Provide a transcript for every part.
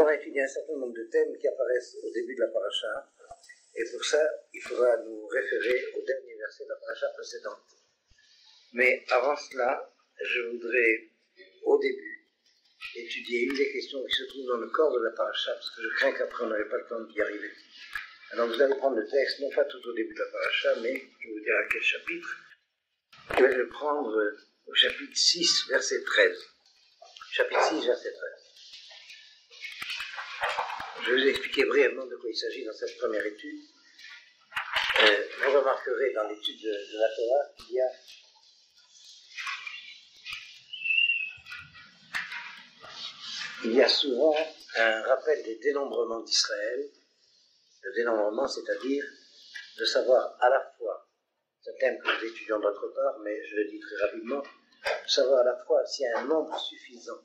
on va étudier un certain nombre de thèmes qui apparaissent au début de la paracha, et pour ça, il faudra nous référer au dernier verset de la paracha précédente. Mais avant cela, je voudrais, au début, étudier une des questions qui se trouve dans le corps de la paracha, parce que je crains qu'après on n'aurait pas le temps d'y arriver. Alors vous allez prendre le texte, non pas tout au début de la paracha, mais je vais vous dire à quel chapitre. Je vais le prendre au chapitre 6, verset 13. Chapitre 6, verset 13. Je vais vous expliquer brièvement de quoi il s'agit dans cette première étude. Vous remarquerez dans l'étude de la Torah qu'il y a souvent un rappel des dénombrements d'Israël. Le dénombrement, c'est-à-dire de savoir à la fois, c'est un thème que nous étudions d'autre part, mais je le dis très rapidement, de savoir à la fois s'il y a un nombre suffisant,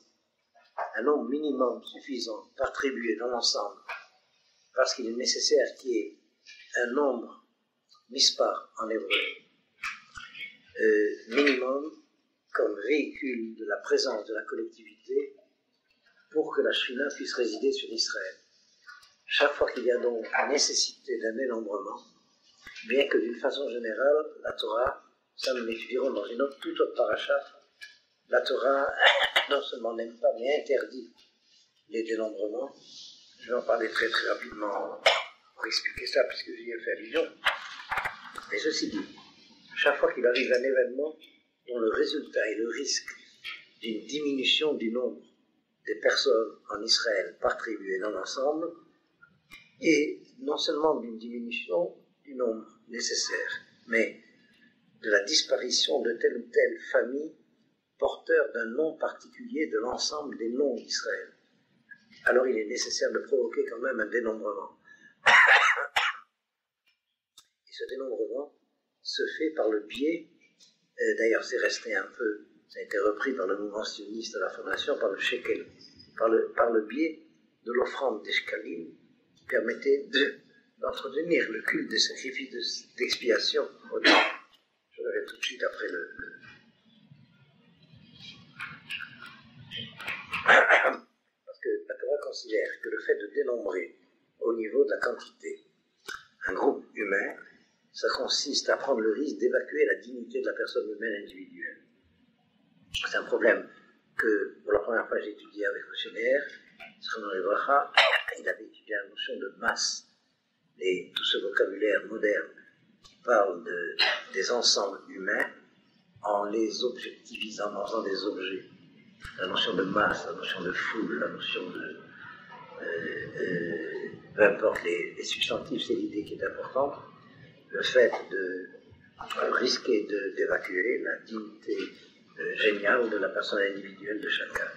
un nombre minimum suffisant par tribu et dans l'ensemble, parce qu'il est nécessaire qu'il y ait un nombre mispar en hébreu, minimum comme véhicule de la présence de la collectivité pour que la Shekhinah puisse résider sur Israël. Chaque fois qu'il y a donc nécessité d'un dénombrement, bien que d'une façon générale, la Torah, ça nous l'étudierons dans une toute autre paracha, la Torah non seulement n'aime pas, mais interdit les dénombrements. Je vais en parler très très rapidement pour expliquer ça, puisque j'y ai fait allusion. Mais ceci dit, chaque fois qu'il arrive un événement dont le résultat est le risque d'une diminution du nombre des personnes en Israël par tribu et dans l'ensemble, et non seulement d'une diminution du nombre nécessaire, mais de la disparition de telle ou telle famille porteur d'un nom particulier de l'ensemble des noms d'Israël. Alors il est nécessaire de provoquer quand même un dénombrement. Et ce dénombrement se fait par le biais, d'ailleurs c'est resté un peu, ça a été repris par le mouvement sioniste à la fondation, par le shekel, par le biais de l'offrande des shekalim, qui permettait d'entretenir le culte des sacrifices d'expiation au temple. Je verrai tout de suite après Parce que la Torah considère que le fait de dénombrer au niveau de la quantité un groupe humain, ça consiste à prendre le risque d'évacuer la dignité de la personne humaine individuelle. C'est un problème que, pour la première fois, j'ai étudié avec M. Meir. Il avait étudié la notion de masse, et tout ce vocabulaire moderne qui parle des ensembles humains en les objectivisant, en faisant des objets. La notion de masse, la notion de foule, la notion de... peu importe les substantifs, c'est l'idée qui est importante. Le fait de risquer d'évacuer la dignité géniale de la personne individuelle de chacun.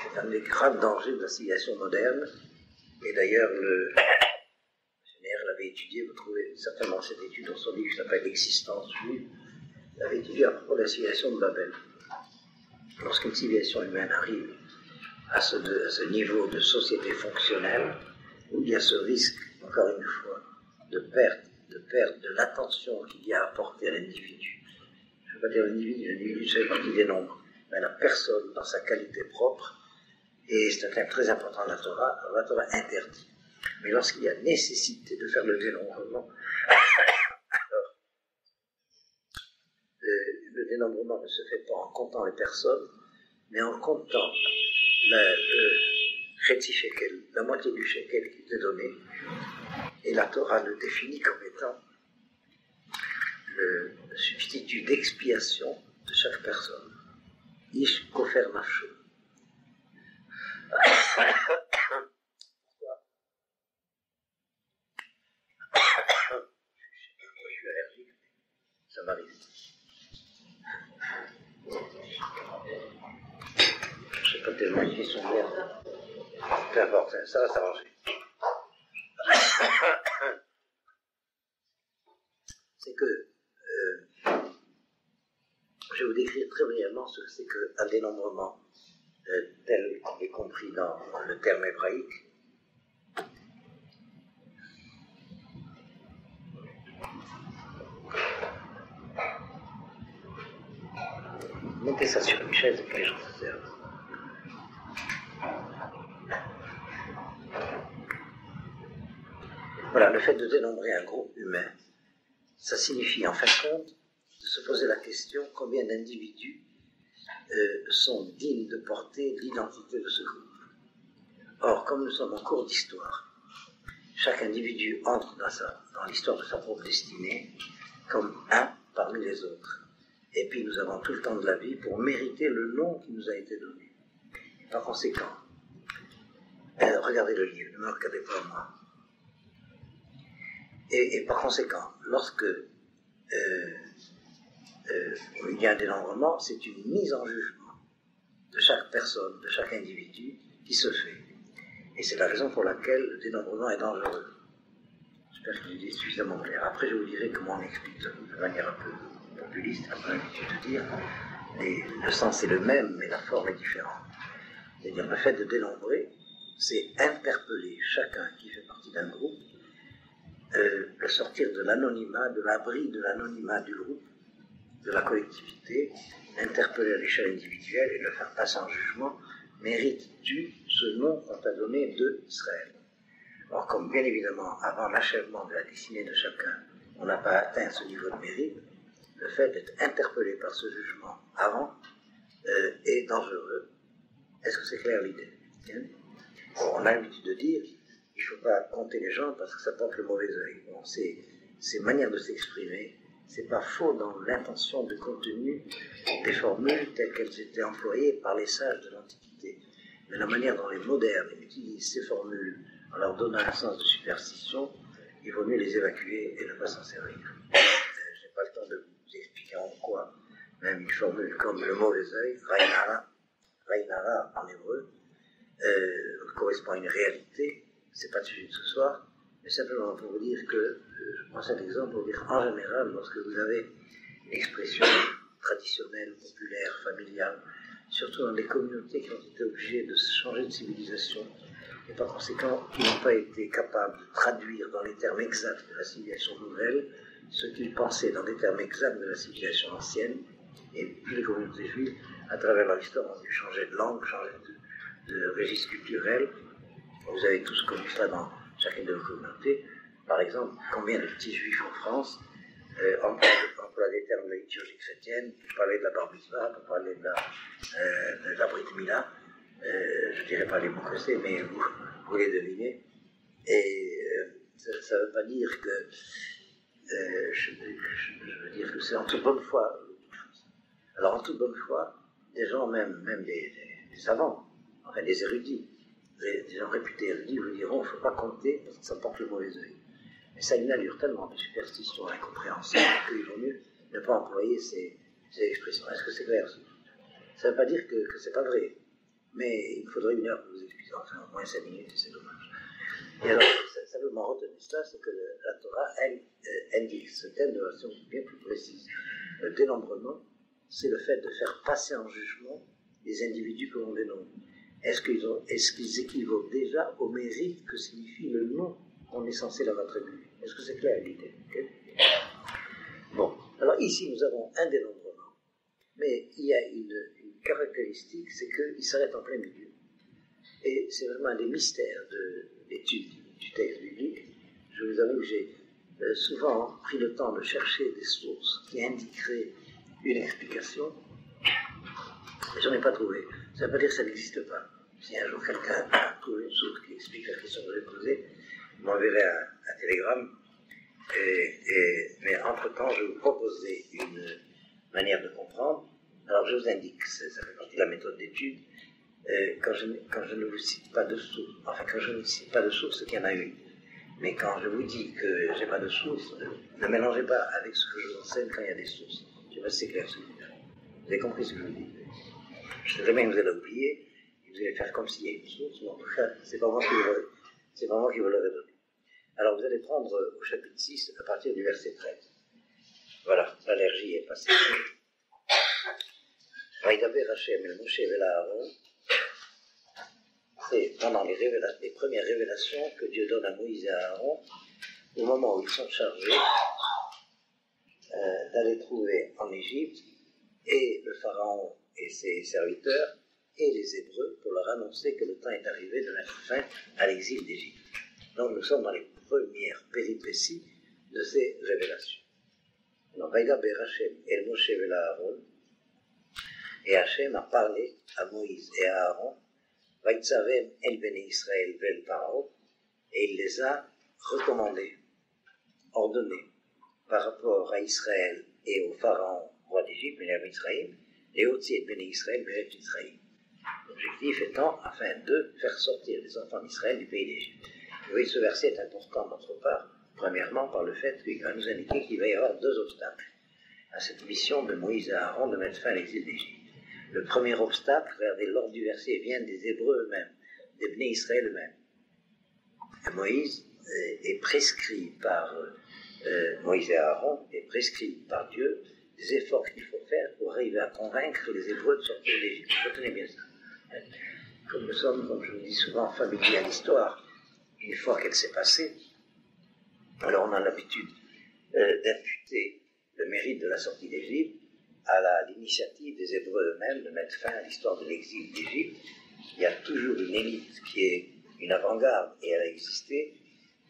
C'est un des graves dangers de la civilisation moderne. Et d'ailleurs, le Meir l'avait étudié, vous trouvez certainement cette étude dans son livre qui s'appelle L'existence juive. Il l'avait étudié à propos de la civilisation de Babel. Lorsqu'une civilisation humaine arrive à ce niveau de société fonctionnelle, où il y a ce risque, encore une fois, de perte de l'attention qu'il y a à apporter à l'individu. Je ne veux pas dire l'individu c'est partie des nombres, mais la personne dans sa qualité propre, et c'est un thème très important de la Torah interdit. Mais lorsqu'il y a nécessité de faire le dénombrement, alors, le dénombrement ne se fait pas en comptant les personnes, mais en comptant le chéti shekel, la moitié du shekel qui est donné, et la Torah le définit comme étant le substitut d'expiation de chaque personne. Ish kofer nafsho. Pourquoi ? Je suis allergique, ça m'arrive. Je sais pas tellement ils sont bien. Peu importe, ça va s'arranger. C'est que je vais vous décrire très brièvement ce que c'est qu'un dénombrement tel qu'il est compris dans le terme hébraïque. Mettez ça sur une chaise et que les gens se servent. Voilà, le fait de dénombrer un groupe humain, ça signifie en fin de compte de se poser la question combien d'individus sont dignes de porter l'identité de ce groupe. Or, comme nous sommes en cours d'histoire, chaque individu entre dans l'histoire de sa propre destinée comme un parmi les autres. Et puis nous avons tout le temps de la vie pour mériter le nom qui nous a été donné. Par conséquent, regardez le livre, ne me regardez pas moi. Et par conséquent, lorsque il y a un dénombrement, c'est une mise en jugement de chaque personne, de chaque individu qui se fait. Et c'est la raison pour laquelle le dénombrement est dangereux. J'espère que je dis suffisamment clair. Après, je vous dirai comment on explique de manière un peu populiste, comme on a l'habitude de dire. Le sens est le même, mais la forme est différente. C'est-à-dire, le fait de dénombrer, c'est interpeller chacun qui fait partie d'un groupe, le sortir de l'anonymat, de l'abri de l'anonymat du groupe, de la collectivité, l'interpeller à l'échelle individuelle et le faire passer en jugement. Mérites-tu ce nom qu'on t'a donné d'Israël? Or, comme bien évidemment, avant l'achèvement de la destinée de chacun, on n'a pas atteint ce niveau de mérite, le fait d'être interpellé par ce jugement avant est dangereux. Est-ce que c'est clair l'idée? Bon, on a l'habitude de dire il ne faut pas compter les gens parce que ça porte le mauvais œil. Bon, ces manières de s'exprimer, c'est pas faux dans l'intention de contenu des formules telles qu'elles étaient employées par les sages de l'Antiquité. Mais la manière dont les modernes utilisent ces formules en leur donnant un sens de superstition, il vaut mieux les évacuer et ne pas s'en servir. Je n'ai pas le temps de vous expliquer en quoi même une formule comme le mauvais œil, Rainara en hébreu, correspond à une réalité. C'est pas le sujet de ce soir, mais simplement pour vous dire que, je prends cet exemple pour dire en général, lorsque vous avez une expression traditionnelle, populaire, familiale, surtout dans des communautés qui ont été obligées de changer de civilisation, et par conséquent qui n'ont pas été capables de traduire dans les termes exacts de la civilisation nouvelle ce qu'ils pensaient dans les termes exacts de la civilisation ancienne, et puis les communautés juives, à travers leur histoire, ont dû changer de langue, changer de registre culturel. Vous avez tous connu ça dans chacune de vos communautés. Par exemple, combien de petits juifs en France emploient les termes de la liturgie chrétienne pour parler de la bar mitzvah, pour parler de la brit mila. Je ne dirais pas les mots que c'est, mais vous les devinez. Et ça ne veut pas dire que je veux dire que c'est en toute bonne foi. Alors en toute bonne foi, des gens, même des savants, enfin des érudits, des gens réputés érudits vous diront qu'il ne faut pas compter parce que ça porte le mauvais œil. Mais ça a une allure tellement de superstition incompréhensible qu'il vaut mieux ne pas employer ces expressions. Est-ce que c'est clair? Ça ne veut pas dire que c'est pas vrai, mais il faudrait une heure pour vous expliquer, enfin au moins 5 minutes, et c'est dommage. Et alors, simplement retenez cela, c'est que la Torah, elle, indique ce thème de façon bien plus précise. Le dénombrement, c'est le fait de faire passer en jugement les individus que l'on dénombre. Est-ce qu'ils équivaut déjà au mérite que signifie le nom qu'on est censé leur attribuer? Est-ce que c'est clair l'idée? Okay. Bon, alors ici nous avons un dénombrement, mais il y a une caractéristique, c'est qu'il s'arrête en plein milieu. Et c'est vraiment un des mystères de l'étude du texte biblique. Je vous avoue que j'ai souvent pris le temps de chercher des sources qui indiqueraient une explication, mais j'en ai pas trouvé. Ça ne veut pas dire que ça n'existe pas. Si un jour quelqu'un trouve une source qui explique la question que je vais poser, il m'enverrait un télégramme. Mais entre-temps, je vais vous proposer une manière de comprendre. Alors je vous indique, ça fait partie de la méthode d'étude, quand je ne vous cite pas de source, enfin quand je ne cite pas de source, c'est qu'il y en a une. Mais quand je vous dis que j'ai pas de source, ne mélangez pas avec ce que je vous enseigne quand il y a des sources. Je sais pas si c'est clair ce que je dis. Vous avez compris ce que je vous dis? Je sais très bien que vous allez oublier, et vous allez faire comme s'il y a une source, mais en tout cas, c'est pas moi qui vous l'aurais donné. Alors vous allez prendre au chapitre 6, à partir du verset 13. Voilà, l'allergie est passée. Vaïdaber Hachem el Moshe vel Aaron, c'est pendant les premières révélations que Dieu donne à Moïse et à Aaron, au moment où ils sont chargés d'aller trouver en Égypte et le Pharaon et ses serviteurs et les Hébreux pour leur annoncer que le temps est arrivé de mettre fin à l'exil d'Égypte. Donc nous sommes dans les première péripétie de ces révélations. Alors, Vaïdaber Hachem el Moshe vel Aaron, et Hachem a parlé à Moïse et à Aaron, Vaïtzavem el Bene Israël vel Paro, et il les a recommandés, ordonnés, par rapport à Israël et au pharaon roi d'Égypte, Benjamin Israël, et aussi de Bene Israël, Bene Israël. L'objectif étant afin de faire sortir les enfants d'Israël du pays d'Égypte. Vous voyez, ce verset est important d'autre part, premièrement par le fait qu'il va nous indiquer qu'il va y avoir deux obstacles à cette mission de Moïse et Aaron de mettre fin à l'exil d'Égypte. Le premier obstacle, regardez, l'ordre du verset vient des Hébreux eux-mêmes, des Bnei Israël eux-mêmes. Moïse est prescrit par Moïse et Aaron, est prescrit par Dieu des efforts qu'il faut faire pour arriver à convaincre les Hébreux de sortir d'Égypte. Retenez bien ça. Comme nous sommes, comme je vous dis souvent, familiers à l'histoire, une fois qu'elle s'est passée, alors on a l'habitude d'imputer le mérite de la sortie d'Égypte à l'initiative des Hébreux eux-mêmes de mettre fin à l'histoire de l'exil d'Égypte. Il y a toujours une élite qui est une avant-garde, et elle a existé,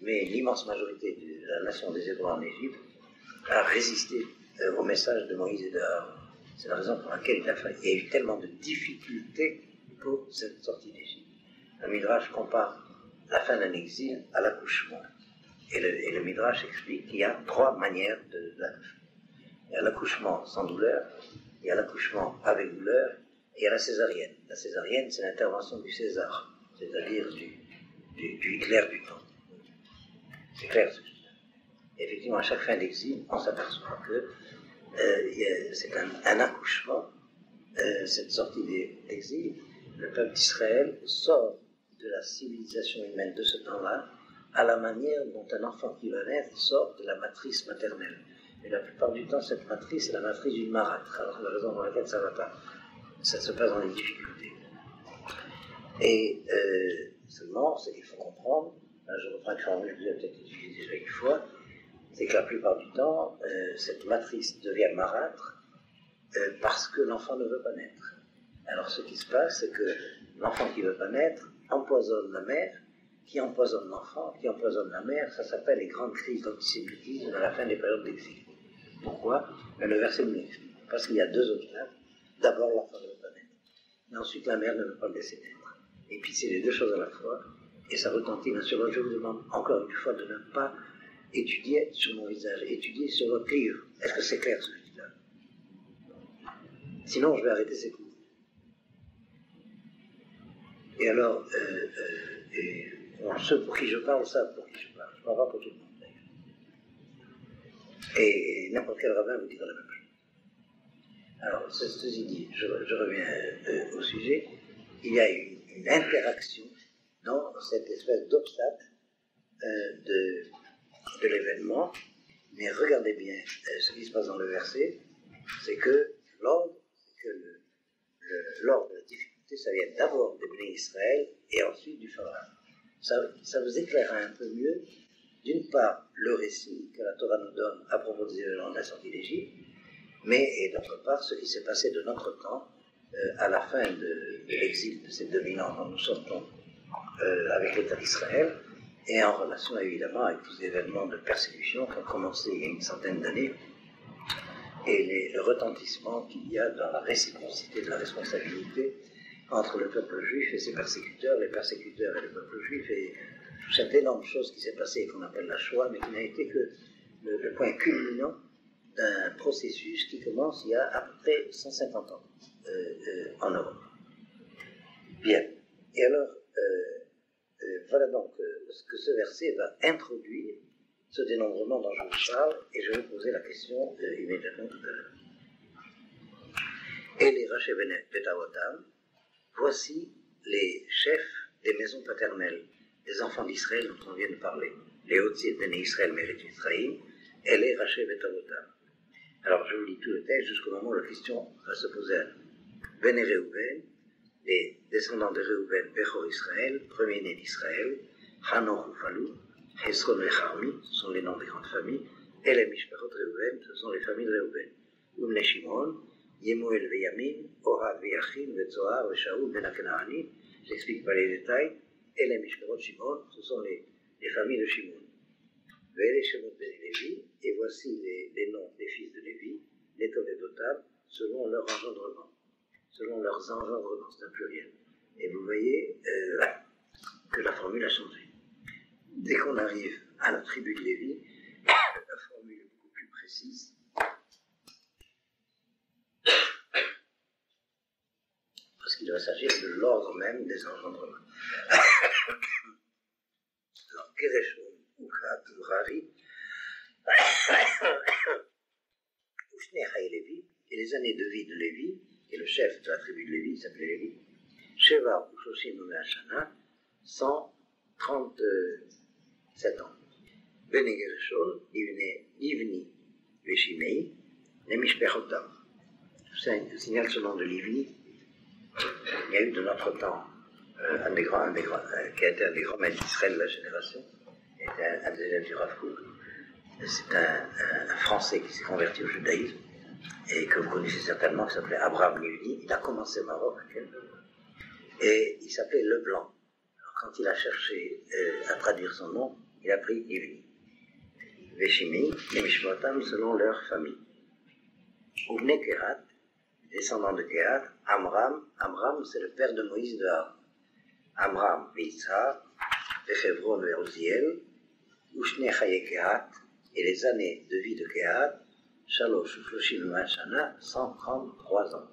mais l'immense majorité de la nation des Hébreux en Égypte a résisté au message de Moïse et d'Aaron. C'est la raison pour laquelle il y a eu tellement de difficultés pour cette sortie d'Égypte. Le Midrash compare la fin d'un exil à l'accouchement. Et le Midrash explique qu'il y a trois manières de l'accouchement. Il y a l'accouchement sans douleur, il y a l'accouchement avec douleur, et il y a la césarienne. La césarienne, c'est l'intervention du César, c'est-à-dire du Hitler du temps. C'est clair ce que je dis. Effectivement, à chaque fin d'exil, on s'aperçoit que c'est un accouchement, cette sortie d'exil. Le peuple d'Israël sort de la civilisation humaine de ce temps-là à la manière dont un enfant qui va naître sort de la matrice maternelle. Mais la plupart du temps, cette matrice est la matrice d'une marâtre. Alors, c'est la raison pour laquelle ça ne va pas. Ça se passe dans les difficultés. Et seulement, ce qu'il faut comprendre, là, je reprends une formule que vous avez peut-être utilisée déjà une fois, c'est que la plupart du temps, cette matrice devient marâtre parce que l'enfant ne veut pas naître. Alors ce qui se passe, c'est que l'enfant qui ne veut pas naître empoisonne la mère, qui empoisonne l'enfant, qui empoisonne la mère. Ça s'appelle les grandes crises d'antisémitisme à la fin des périodes d'exil. Pourquoi? Mais le verset nous l'explique. Parce qu'il y a deux obstacles. D'abord, l'enfant ne veut pas naître. Et ensuite, la mère ne veut pas le laisser naître. Et puis c'est les deux choses à la fois. Et ça retentit naturellement. Je vous demande encore une fois de ne pas étudier sur mon visage, étudier sur votre livre. Est-ce que c'est clair ce que je dis là? Sinon, je vais arrêter ces cours. Et alors, ceux pour qui je parle savent pour qui je parle. Je ne parle pas pour tout le monde, d'ailleurs. Et n'importe quel rabbin vous dira la même chose. Alors, ceci dit, je reviens au sujet. Il y a une interaction dans cette espèce d'obstacle de l'événement. Mais regardez bien ce qui se passe dans le verset, c'est que l'ordre de la difficulté, ça vient d'abord des Bnei Israël et ensuite du pharaon. Ça vous éclairera un peu mieux, d'une part, le récit que la Torah nous donne à propos des événements de la sortie d'Égypte, et d'autre part, ce qui s'est passé de notre temps à la fin de l'exil de ces 2000 ans quand nous sortons avec l'État d'Israël, et en relation évidemment avec tous les événements de persécution qui ont commencé il y a une centaine d'années, et le retentissement qu'il y a dans la réciprocité de la responsabilité entre le peuple juif et ses persécuteurs, les persécuteurs et le peuple juif, et cette énorme chose qui s'est passée et qu'on appelle la Shoah, mais qui n'a été que le point culminant d'un processus qui commence il y a à peu près 150 ans en Europe. Bien. Et alors, voilà donc ce que ce verset va introduire, ce dénombrement dont je vous parle, et je vais poser la question immédiatement tout à l'heure. Et les Raché Betawotam, voici les chefs des maisons paternelles des enfants d'Israël dont on vient de parler, les Otzi Bnei Israël Mérit Israël, et les Raché Betawotam. Alors je vous lis tout le texte jusqu'au moment où la question va se poser à nous. Ben et Réhouven, les descendants de Réhouven, Bechor Israël, premier-né d'Israël, Hanoch ou Falou, Hezron et Charmi, ce sont les noms des grandes familles, et les Mishpachot Réhouven, ce sont les familles de Réhouven. Umne Shimon, Yemuel ve Yamin, Ohad ve Yachin, ve Zohar, ve Shaoul, ben Akanaani, j'explique pas les détails, et les Mishpachot Shimon, ce sont les familles de Shimon. Vele Shemot Beni Lévi, et voici les noms des fils de Lévi, les Toledotam, selon leur engendrement, selon leurs engendrements, c'est un pluriel. Et vous voyez que la formule a changé. Dès qu'on arrive à la tribu de Lévi, la formule est beaucoup plus précise. Parce qu'il va s'agir de l'ordre même des engendrements. Alors, Gereshon, Ukhat, Urari, Ushnecha et Lévi, et les années de vie de Lévi, et le chef de la tribu de Lévi, il s'appelait Lévi, Sheva Ushoshim Umeashana, 137 ans. Bene Gereshon, Livni, Veshimei, Nemishpechotam. Je signale ce nom de Livni. Il y a eu de notre temps qui a été un des grands maîtres d'Israël de la génération, qui était un des élèves du Rav Kook. C'est un Français qui s'est converti au judaïsme et que vous connaissez certainement, qui s'appelait Abraham Livni. Il a commencé au Maroc et il s'appelait Leblanc. Alors, quand il a cherché à traduire son nom, il a pris Livni. Veshimi et Mishmotam selon leur famille. Ouvne Kehat, descendant de Kehat, Amram, c'est le père de Moïse de Aaron. Amram, Yitzhak, Vechevron, Uziel, Ushne Chaye Kehat, et les années de vie de Kehat, Shalosh, Ushloshim, Machana, 133 ans.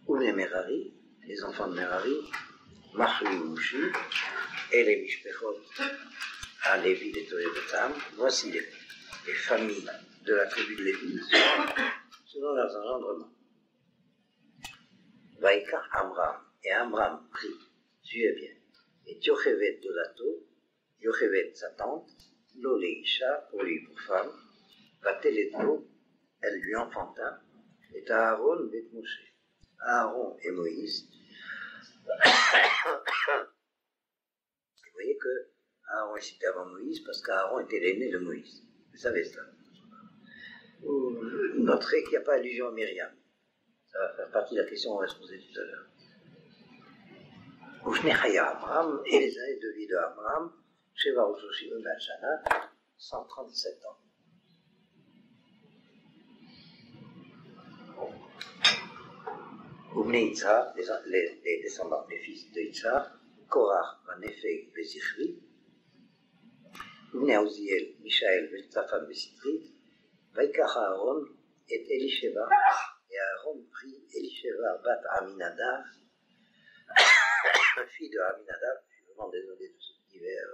Ouvne Merari, les enfants de Merari, Machli, Mushi, et les Mishpechot, à Lévi, les Toledotam, voici les familles de la tribu de Lévi, selon leurs engendrements. Vaïka Amram, et Amram prit, suivez bien, et Yochevet Dolato, Yochevet sa tante, Loleisha, pour lui pour femme, Vateleto, elle lui enfanta, et Aaron Bet Moshe, Aaron et Moïse. Vous voyez que Aaron est cité avant Moïse parce qu'Aaron était l'aîné de Moïse. Vous savez ça. Vous noterez qu'il n'y a pas allusion à Myriam. Ça va faire partie de la question qu'on va se poser tout à l'heure. Ushnecha Abraham, et les années de vie de Abraham, Sheva Ushoshim Bachana, 137 ans. Ubne Yitzhak, les descendants des fils de Yitzhak, Korach, Vanefeg, Bezichri, Ubne Uziel, Mishaël, Vetzafan, Besitri, Vaikach Aaron et Elisheva, et Aaron prit Elisheva, Bat Aminadav, fille de Aminadav, je suis vraiment désolé de ce divers.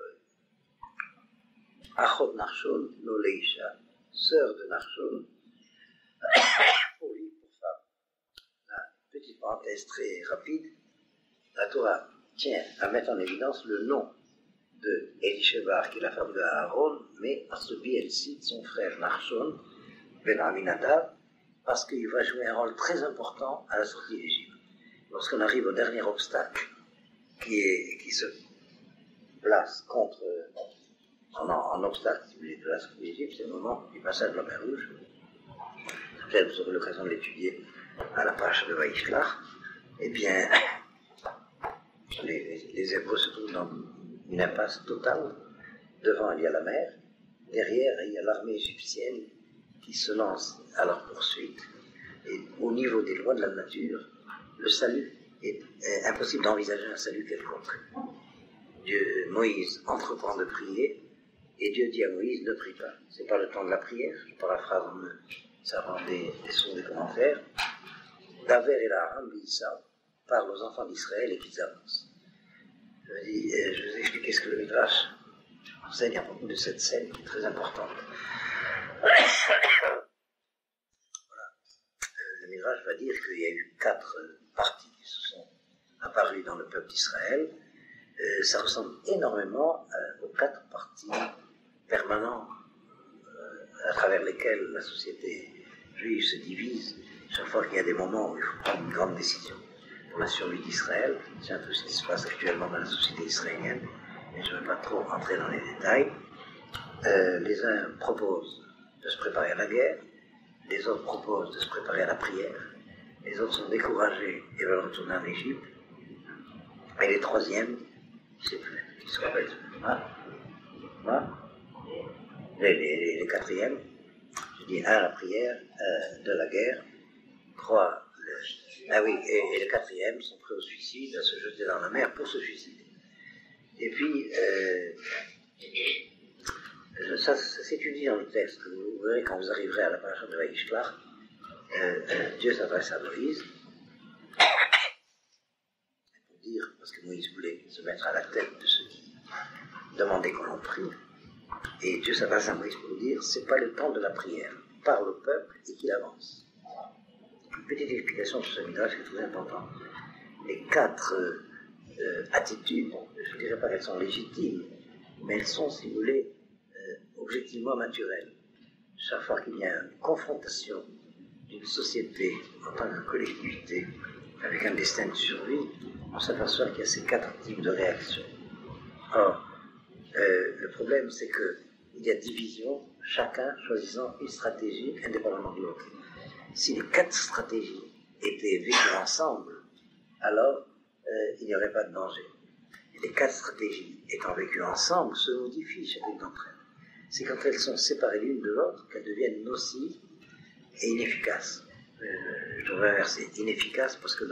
Achot Narshon, Loleisha, sœur de Narshon, pour lui, pour femme. Petite parenthèse très rapide, la Torah tient à mettre en évidence le nom de Elisheva, qui est la femme de Aaron, mais par ce biais, elle cite son frère Narshon, Ben Aminadav, parce qu'il va jouer un rôle très important à la sortie d'Égypte. Lorsqu'on arrive au dernier obstacle qui se place contre, en obstacle, si vous voulez, de la sortie d'Égypte, c'est le moment du passage de la mer Rouge. Peut-être vous aurez l'occasion de l'étudier à la page de Vaïshlach. Eh bien, les Hébreux se trouvent dans une impasse totale. Devant, il y a la mer. Derrière, il y a l'armée égyptienne qui se lance à leur poursuite. Et au niveau des lois de la nature, le salut est impossible d'envisager un salut quelconque. Moïse entreprend de prier, et Dieu dit à Moïse, ne prie pas. C'est pas le temps de la prière, je paraphrase en servant des sons des commentaires. Daver et Laram, Bissa, parlent aux enfants d'Israël et qu'ils avancent. Je vous ai expliqué ce que le Midrash enseigne à propos de cette scène qui est très importante. Voilà. Le Midrash va dire qu'il y a eu 4 parties qui se sont apparues dans le peuple d'Israël. Ça ressemble énormément aux 4 parties permanentes à travers lesquelles la société juive se divise chaque fois qu'il y a des moments où il faut prendre une grande décision pour la survie d'Israël. C'est un peu ce qui se passe actuellement dans la société israélienne, mais je ne vais pas trop entrer dans les détails. Les uns proposent de se préparer à la guerre, les autres proposent de se préparer à la prière, les autres sont découragés et veulent retourner en Égypte, et les troisièmes, je ne sais plus, ils se rappellent. les quatrièmes, je dis 1 la prière, 2 la guerre, 3 ah oui, et les quatrièmes sont prêts au suicide, à se jeter dans la mer pour se suicider. Et puis, ça s'étudie dans le texte. Vous verrez quand vous arriverez à la paracha de Vaïshlach, Dieu s'adresse à Moïse pour dire, parce que Moïse voulait se mettre à la tête de ceux qui demandaient qu'on en prie, et Dieu s'adresse à Moïse pour dire, c'est pas le temps de la prière, parle au peuple et qu'il avance. Une petite explication sur ce midrash qui est très important. Les 4 attitudes, je ne dirais pas qu'elles sont légitimes, mais elles sont, si vous voulez, objectivement naturelles. Chaque fois qu'il y a une confrontation d'une société en tant que collectivité avec un destin de survie, on s'aperçoit qu'il y a ces 4 types de réactions. Or, le problème, c'est qu'il y a division, chacun choisissant une stratégie indépendamment de l'autre. Si les 4 stratégies étaient vécues ensemble, alors il n'y aurait pas de danger. Et les 4 stratégies étant vécues ensemble se modifient chacune d'entre elles. C'est quand elles sont séparées l'une de l'autre qu'elles deviennent nocives et inefficaces. Je devrais inverser, inefficaces parce que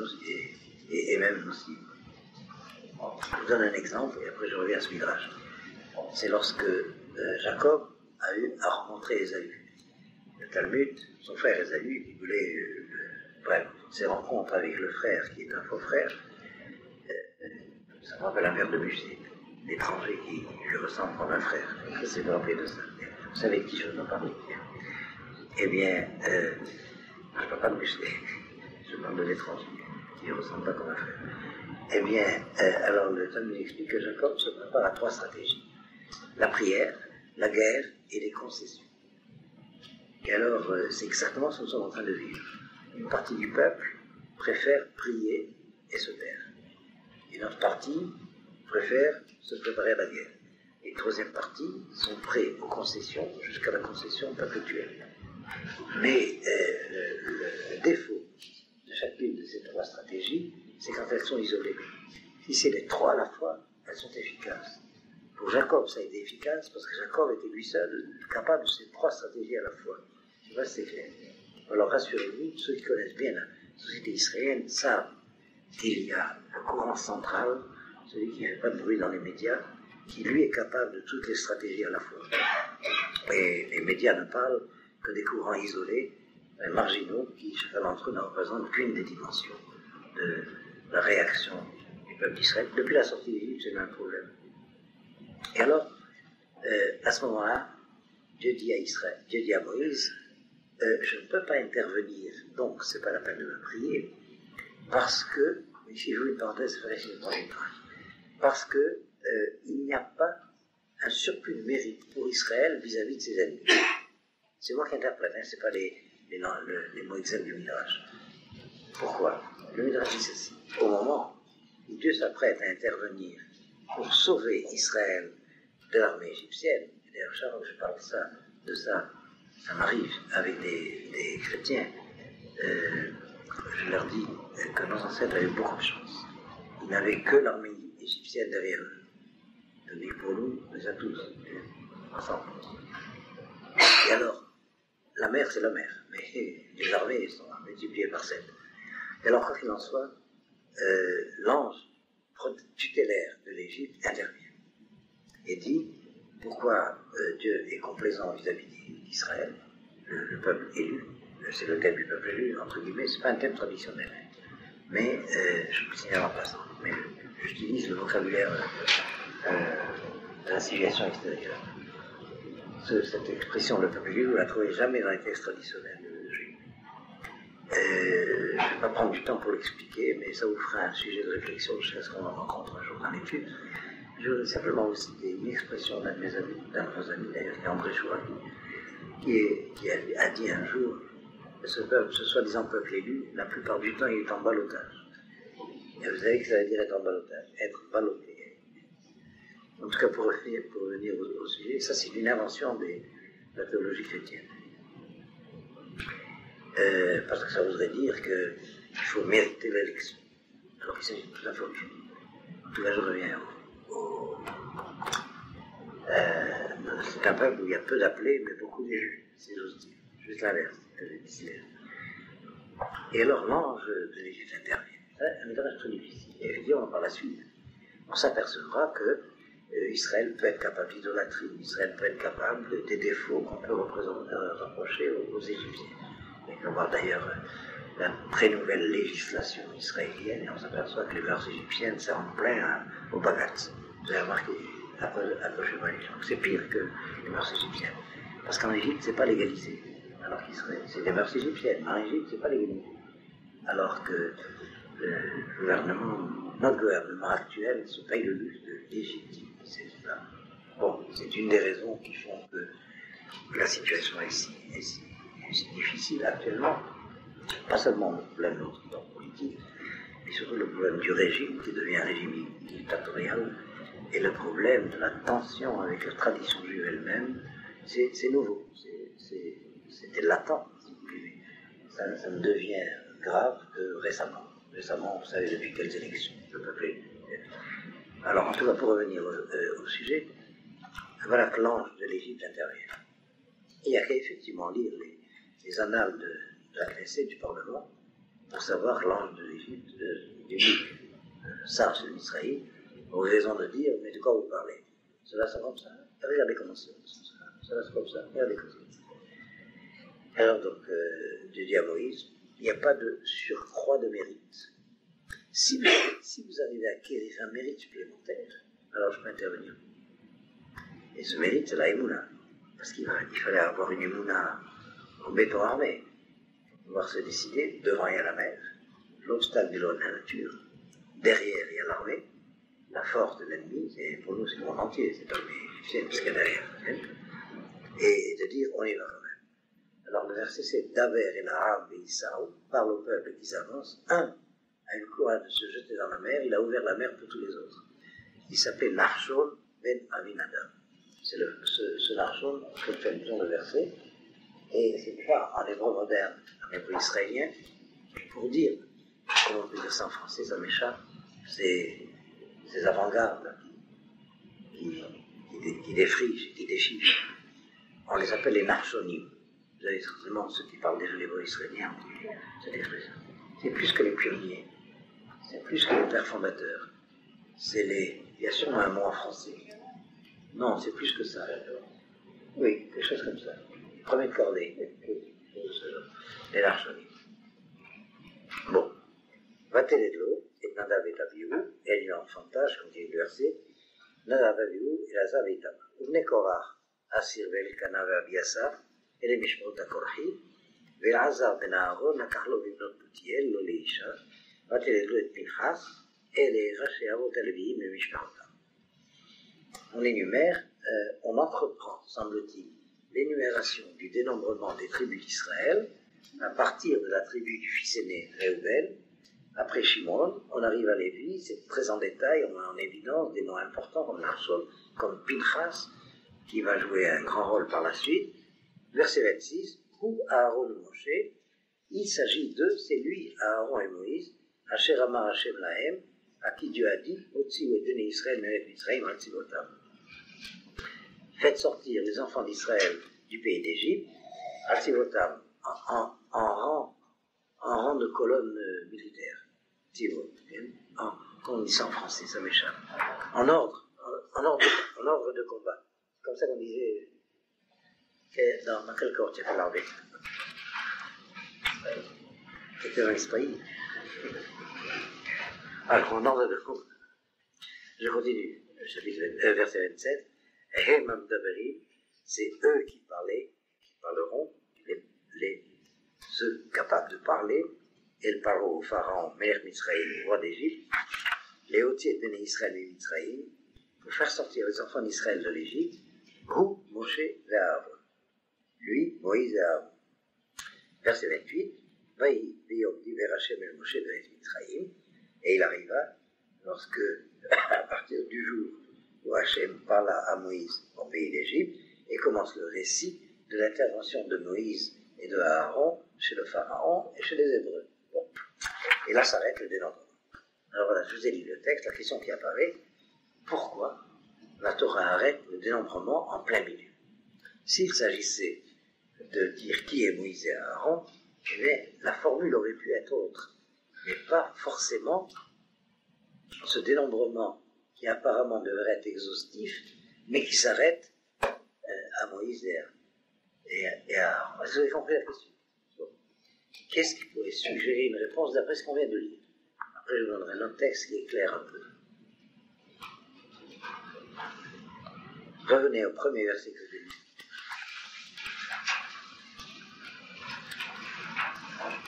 et même nocives. Je vous donne un exemple et après je reviens à ce midrash. C'est lorsque Jacob a eu à rencontrer Ésaü. Le Talmud, son frère Ésaü, il voulait, bref, ses rencontres avec le frère qui est un faux frère, ça me rappelle un vers de Musée, l'étranger qui lui ressemble comme un frère. J'essaie de rappeler de ça. Vous savez de qui je veux parler? Eh bien, je ne parle pas de Musée, je parle de l'étranger qui ne ressemble pas comme un frère. Eh bien, alors le Talmud explique que Jacob se prépare à 3 stratégies. La prière, la guerre et les concessions. Et alors, c'est exactement ce que nous sommes en train de vivre. Une partie du peuple préfère prier et se taire. Une autre partie préfère se préparer à la guerre. Et une 3e partie sont prêts aux concessions jusqu'à la concession perpétuelle. Mais le défaut de chacune de ces 3 stratégies, c'est quand elles sont isolées. Si c'est les 3 à la fois, elles sont efficaces. Pour Jacob, ça a été efficace parce que Jacob était lui seul capable de ces 3 stratégies à la fois. Je sais pas si c'est clair. Alors rassurez-vous, ceux qui connaissent bien la société israélienne savent qu'il y a le courant central, celui qui ne fait pas de bruit dans les médias, qui lui est capable de toutes les stratégies à la fois. Et les médias ne parlent que des courants isolés, marginaux, qui chacun d'entre eux ne représente qu'une des dimensions de la réaction du peuple d'Israël. Depuis la sortie d'Égypte, c'est le même problème. Et alors, à ce moment-là, Dieu dit à Israël, Dieu dit à Moïse, je ne peux pas intervenir, donc c'est pas la peine de me prier, parce que, ici je vous une parenthèse, parce que il n'y a pas un surplus de mérite pour Israël vis-à-vis de ses ennemis. C'est moi qui interprète, hein, c'est pas les mots exacts du Midrash. Pourquoi? Le Midrash dit ceci. Au moment où Dieu s'apprête à intervenir pour sauver Israël de l'armée égyptienne, et d'ailleurs chaque fois que je parle de ça m'arrive avec des chrétiens, je leur dis que nos ancêtres avaient beaucoup de chance. Ils n'avaient que l'armée égyptienne derrière eux. Tandis que pour nous, les a tous ensemble. Et alors, la mer, c'est la mer, mais les armées sont multipliées par 7. Et alors, quoi qu'il en soit, l'ange tutélaire de l'Égypte intervient et dit pourquoi Dieu est complaisant vis-à-vis d'Israël, le peuple élu. C'est le thème du peuple élu, entre guillemets, c'est pas un thème traditionnel, mais je vous signale en passant, mais j'utilise le vocabulaire de la civilisation extérieure. Cette expression, le peuple élu, vous ne la trouvez jamais dans les textes traditionnels juifs. Je ne vais pas prendre du temps pour l'expliquer, mais ça vous fera un sujet de réflexion jusqu'à ce qu'on en rencontre un jour dans l'étude. Je voudrais simplement vous citer une expression d'un de mes amis, d'un de vos amis d'ailleurs, qui est André Chouari, qui a dit un jour, ce soi-disant peuple élu, la plupart du temps, il est en ballottage. Et vous savez que ça veut dire être en ballottage, être ballotté. En tout cas, pour revenir au sujet, ça c'est une invention de la théologie chrétienne. Parce que ça voudrait dire qu'il faut mériter l'élection. Alors qu'il s'agit de tout à fait autre chose. En tout cas, je reviens C'est un peuple où il y a peu d'appelés, mais beaucoup d'élus, si j'ose dire. Juste l'inverse que j'ai décidé. Et alors l'ange de l'Égypte intervient. C'est un méthode très difficile. Et effectivement, par la suite, on s'apercevra que Israël peut être capable d'idolâtrie, Israël peut être capable des défauts qu'on peut reprocher aux Égyptiens. Et on voit d'ailleurs la très nouvelle législation israélienne, et on s'aperçoit que les mœurs égyptiennes, ça en plein au bagat. Vous avez remarqué, approchez-moi les gens, c'est pire que les mœurs égyptiennes. Parce qu'en Égypte, c'est pas légalisé. Alors qu'Israël, c'est des mœurs égyptiennes. En Égypte, c'est pas légalisé. Alors que notre gouvernement actuel se paye le luxe de légitimité. Bon, c'est une des raisons qui font que la situation est si difficile actuellement. Pas seulement le problème de notre politique, mais surtout le problème du régime qui devient un régime dictatorial et le problème de la tension avec la tradition juive elle-même. C'est nouveau, c'était latent, si vous voulez. Ça ne devient grave que récemment. Récemment, vous savez depuis quelles élections le peuple est. Alors, en tout cas, pour revenir au sujet, voilà que l'ange de l'Égypte intervient. Il y a qu'à effectivement lire les annales de la Knesset du Parlement pour savoir que l'ange de l'Égypte, du sage de Israël, ont raison de dire, mais de quoi vous parlez? Cela c'est comme ça. Regardez comment c'est. Cela c'est comme ça. Regardez comme ça. Alors donc, Dieu dit à Moïse, il n'y a pas de surcroît de mérite. Si vous arrivez à acquérir un mérite supplémentaire, alors je peux intervenir. Et ce mérite, c'est la Emouna. Parce qu'il fallait avoir une Emouna en béton armé pour pouvoir se décider. Devant, il y a la mer, l'obstacle de l'eau de la nature. Derrière, il y a l'armée, la force de l'ennemi. Et pour nous, c'est le monde entier, c'est l'armée égyptienne, parce qu'il y a derrière. Et de dire, on y va quand même. Alors le verset, c'est Daber et Naham et Issaou parle au peuple qui s'avance. Un a eu le courage de se jeter dans la mer, il a ouvert la mer pour tous les autres. Il s'appelait Nachshon ben Avinadab. C'est ce Nachshon que fait le verset. Et c'est pas en hébreu moderne, en hébreu israélien, pour dire, comment on peut dire ça en français, ça m'échappe, ces avant-gardes qui défrigent, qui déchiffrent. On les appelle les Nachshonim. Vous avez certainement ceux qui parlent déjà l'hébreu israélien, cette expression. C'est plus que les pionniers. C'est plus que les pères fondateurs. Il y a sûrement un mot en français. Non, c'est plus que ça. Oui, quelque chose comme ça. Premier de cordée. Les Nachshonim. Bon. Va-t-elle de l'eau, et Nadav et Abihu, et elle lui enfantage, comme dit le verset, Nadav et Abihu, et Lazar et Itamar. Ouvne Korach, Asir ve'Elkana ve'Abiasaf, et les Mishmot HaKorchi, ve'Elazar ben Aaron, Nakarlo v'Ibnot Putiel, lo leisha, va-t-elle de l'eau et Pinchas, et les Raché Avot Aleviim et Mishparotam. On énumère, on entreprend, semble-t-il, l'énumération du dénombrement des tribus d'Israël, à partir de la tribu du fils aîné Réhouven. Après Shimon, on arrive à Lévi, c'est très en détail, on met en évidence des noms importants comme Nachshon, comme Pinchas, qui va jouer un grand rôle par la suite. Verset 26, ou Aaron ou Moshe, il s'agit de, c'est lui, Aaron et Moïse, Asher Amar Hashem Lahem, à qui Dieu a dit, Otsi et Bnei Israël, Meret Mitzrayim, Al-Tzivotam. Faites sortir les enfants d'Israël du pays d'Égypte, Al-Tzivotam, en rang de colonne militaire. Comment on dit ça en français, ça m'échappe. En ordre de combat. C'est comme ça qu'on disait. Dans quel corps tu as fait l'armée? C'était dans l'esprit. Alors, en ordre de combat. Je continue. Verset 27. Hemam Daberim, c'est eux qui parleront, ceux capables de parler. Elle parle au pharaon, Melech Mitzrayim, roi d'Égypte, les Hotiers de Béné Israël et Mitzrayim, pour faire sortir les enfants d'Israël de l'Égypte, ou Moshe et Aaron. Lui, Moïse et Aaron. Verset 28, Vaï Veyom Diver Hashem el Moshe Beret Mitzrayim, et il arriva, lorsque, à partir du jour où Hashem parla à Moïse au pays d'Égypte, et commence le récit de l'intervention de Moïse et de Aaron chez le pharaon et chez les Hébreux. Bon. Et là s'arrête le dénombrement. Alors voilà, je vous ai lu le texte, la question qui apparaît, pourquoi la Torah arrête le dénombrement en plein milieu? S'il s'agissait de dire qui est Moïse et Aaron, eh bien, la formule aurait pu être autre, mais pas forcément ce dénombrement qui apparemment devrait être exhaustif, mais qui s'arrête à Moïse et à Aaron. Vous avez compris la question? Qu'est-ce qui pourrait suggérer une réponse d'après ce qu'on vient de lire? Après, je vous donnerai un autre texte qui éclaire un peu. Revenez au premier verset que je lis.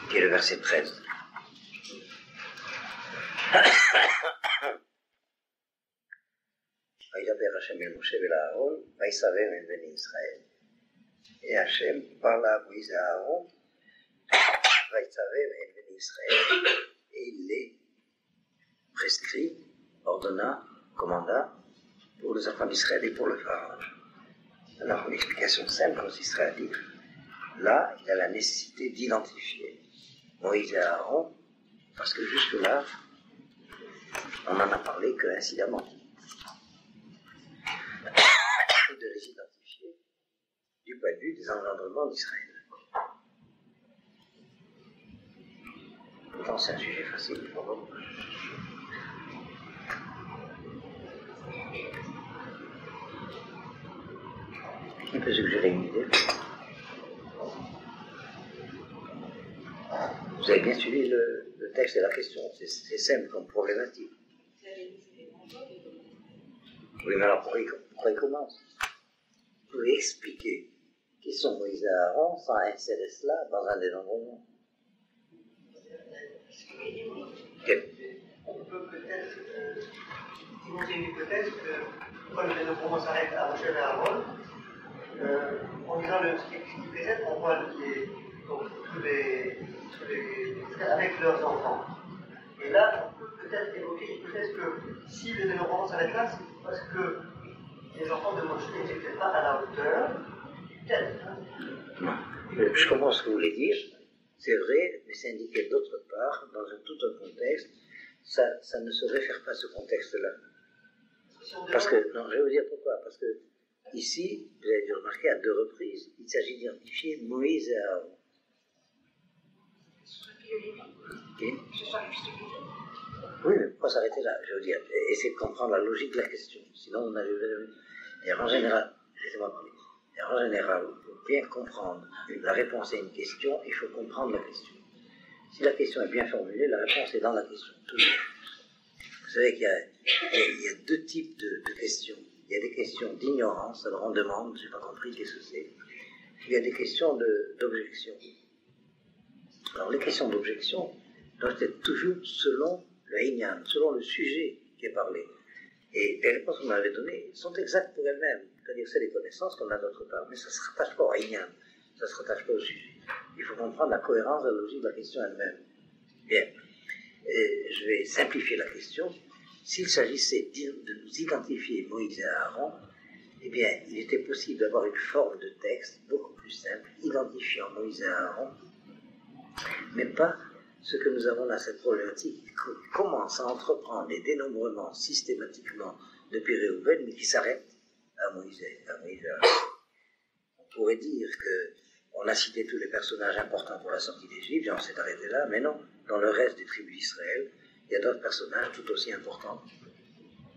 Qui est le verset 13. וידבר השם אל משה ואל אהרון, ויסבם אל בני ישראל. Et Hachem parla à Moïse et à Aaron, ויצווה אל בני ישראל, et il les prescrit, ordonna, commanda, pour les enfants d'Israël et pour le Pharaon. Alors, une explication simple consisterait à dire, là, il y a la nécessité d'identifier Moïse et Aaron, parce que jusque-là, on n'en a parlé qu'incidemment. De les identifier du point de vue des engendrements d'Israël. Pourtant, c'est un sujet facile pour vous. Qui peut suggérer une idée? Vous avez bien suivi le texte et la question. C'est simple comme problématique. Oui, mais alors pourquoi il commence? Vous pouvez expliquer qui sont Moïse et Aaron sans insérer cela dans un dénombrement. On peut peut-être imaginer une hypothèse que quand le dénombrement s'arrête à Moshe et Aaron, en lisant ce qui précède, on voit tous les avec leurs enfants. Et là, on peut peut-être évoquer l'hypothèse que si le dénombrement s'arrête là, c'est parce que les enfants de Moshe n'étaient pas à la hauteur du tel. Non. Je comprends ce que vous voulez dire. C'est vrai, mais c'est indiqué d'autre part, dans tout un contexte. Ça ne se réfère pas à ce contexte-là. Parce que, non, je vais vous dire pourquoi. Parce que ici, vous avez dû remarquer à 2 reprises, il s'agit d'identifier Moïse et Aaron. Okay. Oui, mais pourquoi s'arrêter là? Je veux dire, essayez de comprendre la logique de la question. Sinon, on arrive. Et en général, laissez-moi parler. Et en général, pour bien comprendre la réponse à une question, il faut comprendre la question. Si la question est bien formulée, la réponse est dans la question. Vous savez qu'il y a 2 types de questions. Il y a des questions d'ignorance, alors on demande, je n'ai pas compris qu'est-ce que c'est. Il y a des questions d'objection. Alors les questions d'objection doivent être toujours selon le Inyan, selon le sujet qui est parlé. Et les réponses qu'on m'avait données sont exactes pour elles-mêmes. C'est-à-dire c'est des connaissances qu'on a d'autre part, mais ça ne se rattache pas au Inyan, ça ne se rattache pas au sujet. Il faut comprendre la cohérence de la logique de la question elle-même. Bien, je vais simplifier la question. S'il s'agissait de nous identifier Moïse et Aaron, eh bien, il était possible d'avoir une forme de texte beaucoup plus simple, identifiant Moïse et Aaron, mais pas ce que nous avons dans cette problématique, qui commence à entreprendre les dénombrements systématiquement depuis Réhouven, mais qui s'arrête à Moïse et Aaron. On pourrait dire qu'on a cité tous les personnages importants pour la sortie d'Égypte, et on s'est arrêté là, mais non, dans le reste des tribus d'Israël, il y a d'autres personnages tout aussi importants.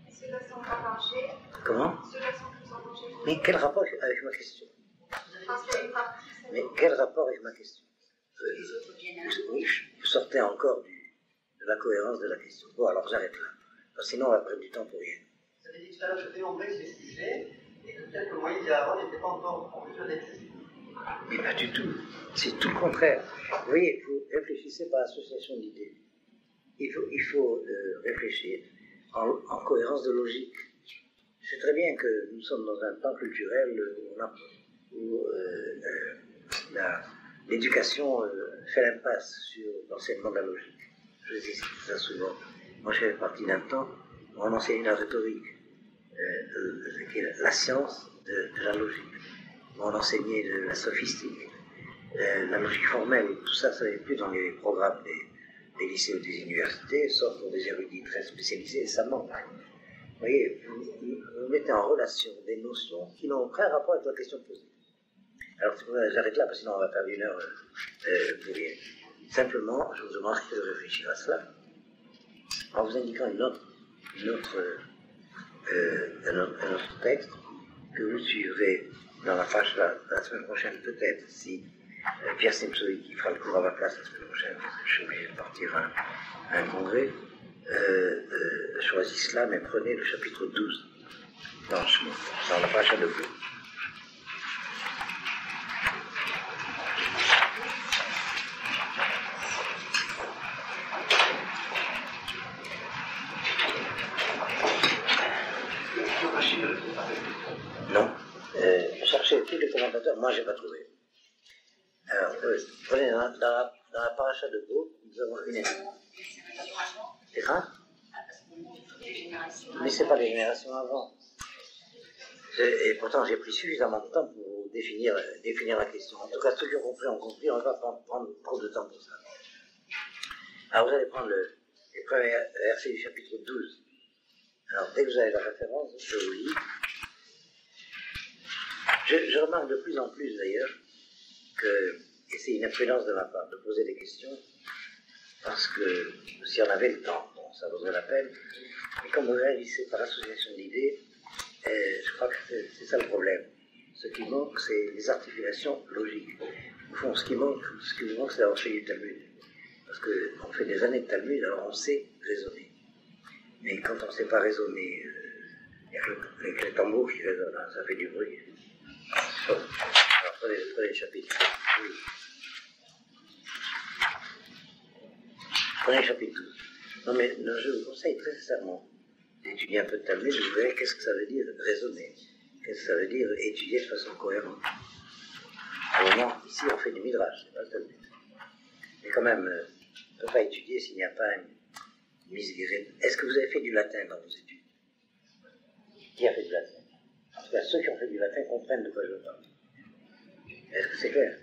Et ceux-là sont en danger. Comment? Ceux-là sont plus en danger. Mais quel rapport avec ma question? Mais quel rapport avec ma question? Oui, vous sortez encore de la cohérence de la question. Bon, alors j'arrête là. Parce que sinon, on va perdre du temps pour rien. Ça veut dire que tout à l'heure, je dénombrais ces sujets, et que peut-être que Moïse et Aaron n'étaient pas encore en mesure d'être jugés. Mais pas du tout. C'est tout le contraire. Vous voyez, vous réfléchissez par association d'idées. Il faut réfléchir en cohérence de logique. Je sais très bien que nous sommes dans un temps culturel où l'éducation fait l'impasse sur l'enseignement de la logique. Je dis ça souvent. Moi, je fais partie d'un temps où on enseignait la rhétorique, qui est la science de la logique. On enseignait de la sophistique, la logique formelle. Tout ça, ça n'est plus dans les programmes des lycées ou des universités, sauf pour des érudits très spécialisés, et ça manque. Vous voyez, vous mettez en relation des notions qui n'ont aucun rapport avec la question posée. Alors, j'arrête là, parce que sinon on va perdre une heure pour rien. Simplement, je vous demande de réfléchir à cela, en vous indiquant un autre texte que vous suivrez dans la page la semaine prochaine, peut-être, si Pierre Simpson, qui fera le cours à ma place la semaine prochaine, parce que je suis obligé de partir à un congrès, choisis cela, mais prenez le chapitre 12 dans la page de vous. Non. Cherchez tous les commentateurs, moi j'ai pas trouvé. Alors, prenez dans la paracha de Go, nous avons une C'est ça? Mais c'est pas les générations avant. Et pourtant j'ai pris suffisamment de temps pour définir la question. En tout cas, ceux qui ont compris, on va pas prendre trop de temps pour ça. Alors vous allez prendre les premiers versets du chapitre 12. Alors dès que vous avez la référence, je vous lis. Je remarque de plus en plus d'ailleurs et c'est une imprudence de ma part de poser des questions, parce que si on avait le temps, bon, ça vaudrait la peine, mais comme vous réalisez par association d'idées, je crois que c'est ça le problème. Ce qui manque, c'est les articulations logiques. Au fond, ce qui vous manque, c'est d'avoir fait du Talmud. Parce qu'on fait des années de Talmud, alors on sait raisonner. Mais quand on ne sait pas raisonner, il y a que les tambours qui résonnent, hein, ça fait du bruit. Alors, prenez le chapitre. Oui. Prenez le chapitre 12. Non, mais je vous conseille très sincèrement d'étudier un peu de Talmud, vous verrez qu'est-ce que ça veut dire raisonner. Qu'est-ce que ça veut dire étudier de façon cohérente. Au moment, ici, on fait du Midrash, c'est pas le Talmud. Mais quand même, on ne peut pas étudier s'il n'y a pas une mise guérée. Est-ce que vous avez fait du latin dans vos études? Qui a fait du latin? En tout cas, ceux qui ont fait du latin comprennent de quoi je parle. Est-ce que c'est clair?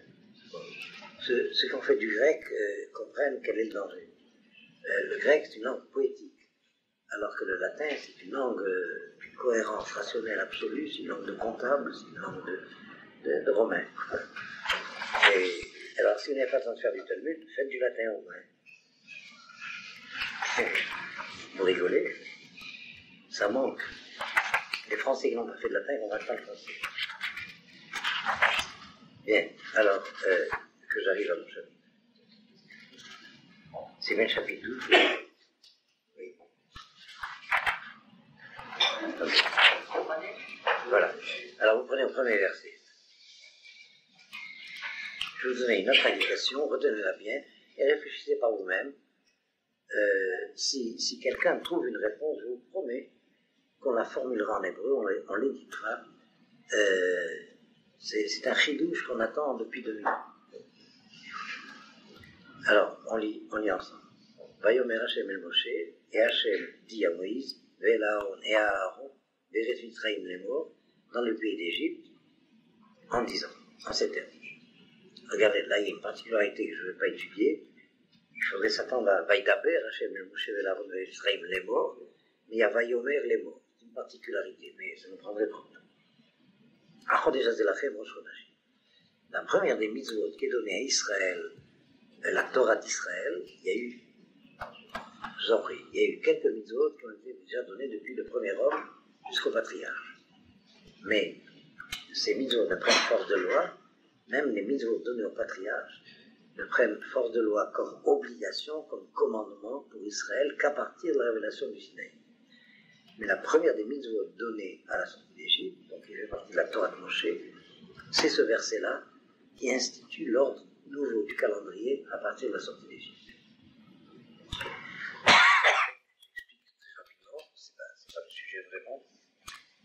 Ceux qui ont fait du grec comprennent quel est le danger. Le grec, c'est une langue poétique, alors que le latin, c'est une langue d'une cohérence rationnelle absolue, c'est une langue de comptable, c'est une langue de romain. Et alors, si vous n'avez pas le temps de faire du Talmud, faites du latin au moins. Vous rigolez? Ça manque. Les Français qui n'ont pas fait de latin, ils ne comprennent pas le français. Bien, alors, que j'arrive à mon chapitre. C'est bien le chapitre 12. Oui. Voilà. Alors, vous prenez le premier verset. Je vais vous donner une autre indication, retenez-la bien, et réfléchissez par vous-même. Si quelqu'un trouve une réponse, je vous promets qu'on la formulera en hébreu, on l'éditera. C'est un chidouche qu'on attend depuis 2000 ans. Alors, on lit ensemble. Vayomer Hashem el Moshe, et Hashem dit à Moïse, Ve'el et à Aaron, Ve'eret Mitzrayim lemor, dans le pays d'Égypte, en disant, en ces termes. Regardez, là il y a une particularité que je ne vais pas étudier. Il faudrait s'attendre à Vaïdaber, Hashem el Moshe, Ve'el Aaron, Ve'eret Mitzrayim lemor, mais il y a Vayomer lemor. C'est une particularité, mais ça nous prendrait trop de temps. La première des mitzvot qui est donnée à Israël, la Torah d'Israël, il y a eu, je vous en prie, il y a eu quelques mitzvot qui ont été déjà données depuis le premier homme jusqu'au patriarche. Mais ces mitzvot ne prennent force de loi, même les mitzvot donnés au patriarche ne prennent force de loi comme obligation, comme commandement pour Israël qu'à partir de la révélation du Sinaï. Mais la première des mitzvot données à la sortie d'Égypte, donc qui fait partie de la Torah de Moshe, c'est ce verset-là qui institue l'ordre nouveau du calendrier à partir de la sortie d'Égypte. J'explique très rapidement, c'est pas le sujet vraiment.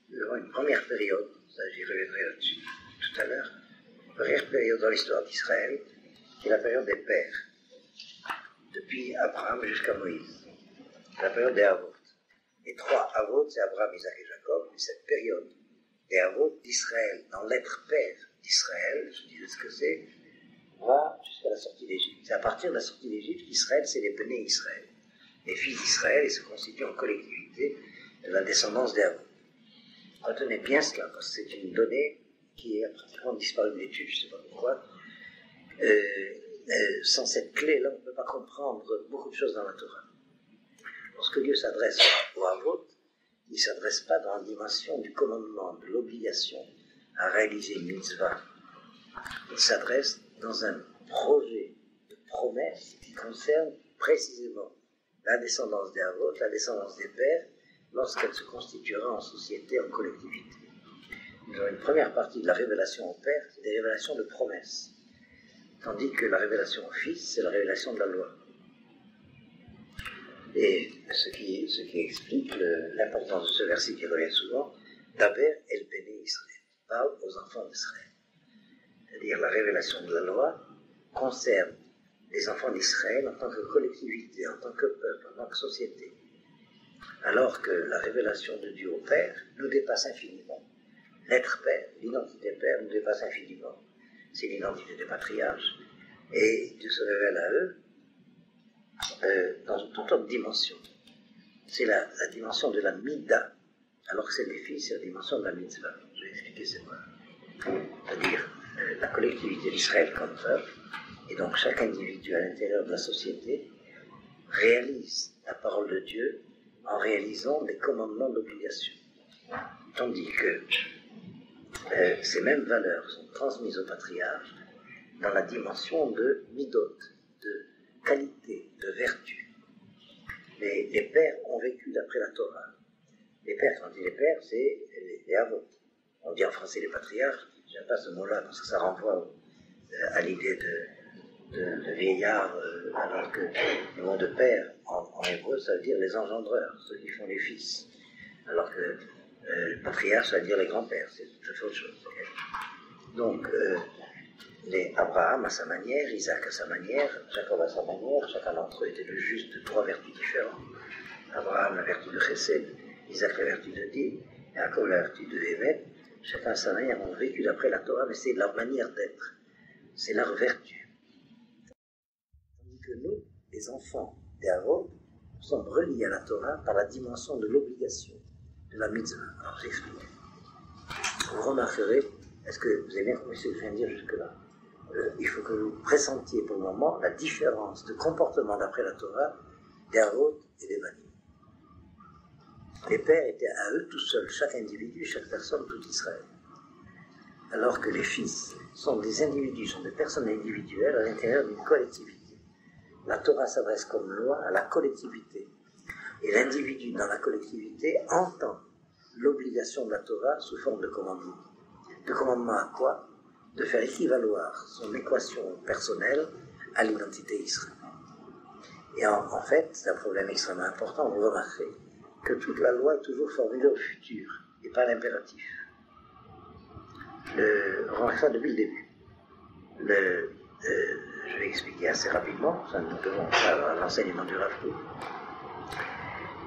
Nous avons une première période, ça j'y reviendrai là-dessus tout à l'heure, une première période dans l'histoire d'Israël, qui est la période des pères, depuis Abraham jusqu'à Moïse. C'est la période des Havot. Les trois Havot, c'est Abraham, Isaac et Jacob, mais cette période des Havot d'Israël, dans l'être père d'Israël, je disais ce que c'est, va jusqu'à la sortie d'Égypte. C'est à partir de la sortie d'Égypte qu'Israël, c'est les Béné Israël. Les fils d'Israël, ils se constituent en collectivité de la descendance des Havot. Retenez bien cela, parce que c'est une donnée qui a pratiquement disparu de l'étude, je ne sais pas pourquoi. Sans cette clé-là, on ne peut pas comprendre beaucoup de choses dans la Torah. Lorsque Dieu s'adresse au Havot, il ne s'adresse pas dans la dimension du commandement, de l'obligation à réaliser une mitzvah. Il s'adresse dans un projet de promesse qui concerne précisément la descendance des Havot, la descendance des pères, lorsqu'elle se constituera en société, en collectivité. Nous avons une première partie de la révélation au Père, c'est des révélations de promesses. Tandis que la révélation au Fils, c'est la révélation de la loi. Et ce qui explique l'importance de ce verset qui revient souvent, Daber el Béné Israël, parle aux enfants d'Israël. C'est-à-dire la révélation de la loi concerne les enfants d'Israël en tant que collectivité, en tant que peuple, en tant que société. Alors que la révélation de Dieu au Père nous dépasse infiniment. L'être Père, l'identité Père nous dépasse infiniment. C'est l'identité des patriarches. Et Dieu se révèle à eux dans une toute autre dimension. C'est la dimension de la Mida, alors que c'est les filles, c'est la dimension de la Mitzvah. Je vais expliquer c'est quoi. C'est-à-dire la collectivité d'Israël comme peuple, et donc chaque individu à l'intérieur de la société réalise la parole de Dieu en réalisant des commandements d'obligation. Tandis que ces mêmes valeurs sont transmises aux patriarches dans la dimension de midot, de qualité, de vertu. Mais les pères ont vécu d'après la Torah. Les pères, quand on dit les pères, c'est les avos. On dit en français les patriarches, j'aime pas ce mot-là parce que ça renvoie à l'idée de vieillard, alors que le mot de père en hébreu, ça veut dire les engendreurs, ceux qui font les fils. Alors que le patriarche, ça veut dire les grands-pères, c'est tout à fait autre chose. Donc, Abraham à sa manière, Isaac à sa manière, Jacob à sa manière, chacun d'entre eux était le juste de trois vertus différentes. Abraham la vertu de Chesed, Isaac la vertu de Din, Jacob la vertu de Hémet. Chacun à sa manière ont vécu d'après la Torah, mais c'est leur manière d'être, c'est leur vertu. Tandis que nous, les enfants des Havot, sommes reliés à la Torah par la dimension de l'obligation, de la mitzvah. Alors j'explique. Vous remarquerez, est-ce que vous avez bien compris ce que je viens de dire jusque-là? Il faut que vous pressentiez pour le moment la différence de comportement d'après la Torah des Havot et des Banim. Les pères étaient à eux tout seuls, chaque individu, chaque personne, tout Israël. Alors que les fils sont des individus, sont des personnes individuelles à l'intérieur d'une collectivité. La Torah s'adresse comme loi à la collectivité. Et l'individu dans la collectivité entend l'obligation de la Torah sous forme de commandement. De commandement à quoi? De faire équivaloir son équation personnelle à l'identité israélienne. Et en fait, c'est un problème extrêmement important, vous remarquerez que toute la loi est toujours formulée au futur et pas à l'impératif. Remarquez ça depuis le début. Je vais expliquer assez rapidement, ça nous devons faire à l'enseignement du Rav Kook.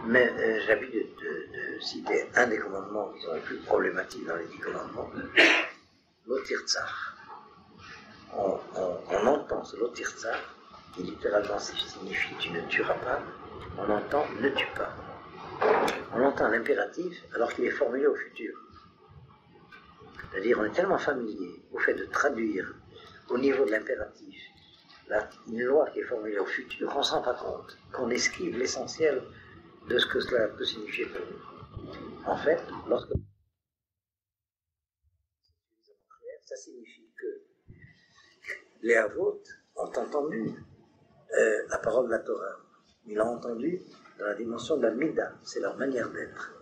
Mais j'ai l'habitude de citer un des commandements qui sont les plus problématiques dans les 10 commandements, l'otirtzar. On entend ce l'otirtzar, qui littéralement signifie tu ne tueras pas, on entend ne tue pas. On entend l'impératif alors qu'il est formulé au futur. C'est-à-dire on est tellement familier au fait de traduire au niveau de l'impératif une loi qui est formulée au futur qu'on ne se rend pas compte, qu'on esquive l'essentiel de ce que cela peut signifier pour nous. En fait, lorsque ça signifie que les Havot ont entendu la parole de la Torah. Ils l'ont entendu dans la dimension de la Mida, c'est leur manière d'être.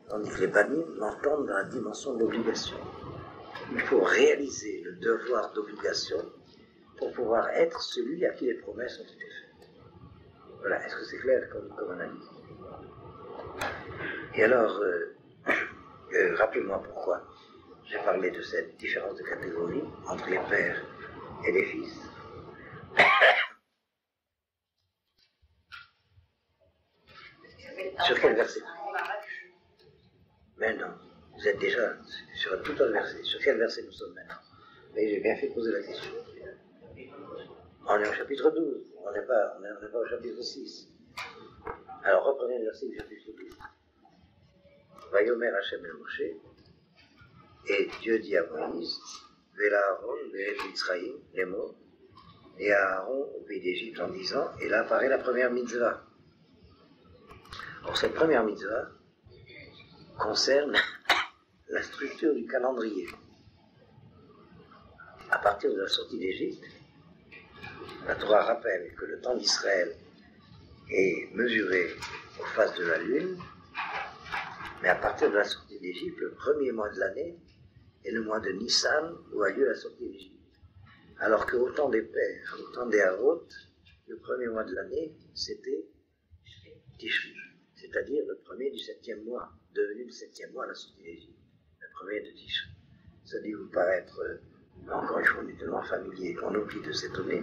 Tandis que les Banim l'entendent dans la dimension de l'obligation. Il faut réaliser le devoir d'obligation pour pouvoir être celui à qui les promesses ont été faites. Voilà, est-ce que c'est clair comme analyse? Et alors, rappelez-moi pourquoi j'ai parlé de cette différence de catégorie entre les pères et les fils. Sur quel verset? Mais non, vous êtes déjà sur un tout autre verset. Sur quel verset nous sommes maintenant? Mais j'ai bien fait poser la question. On est au chapitre 12, on n'est pas au chapitre 6. Alors reprenez le verset du chapitre 12. Vayomer Hashem el Moshe, Et Dieu dit à Moïse, Vela Aaron, Be'et Mitzrayim, les mots, et à Aaron au pays d'Égypte en disant, et là apparaît la première mitzvah. Or, cette première mitzvah concerne la structure du calendrier. À partir de la sortie d'Égypte, la Torah rappelle que le temps d'Israël est mesuré aux phases de la lune, mais à partir de la sortie d'Égypte, le premier mois de l'année est le mois de Nissan où a lieu la sortie d'Égypte. Alors qu'au temps des pères, au temps des Harot, le premier mois de l'année, c'était Tishri, c'est-à-dire le premier du 7e mois, devenu le 7e mois à la sortie d'Égypte, le premier de Tishri. Ça dit vous paraître, encore une fois, on est tellement familier qu'on oublie de s'étonner.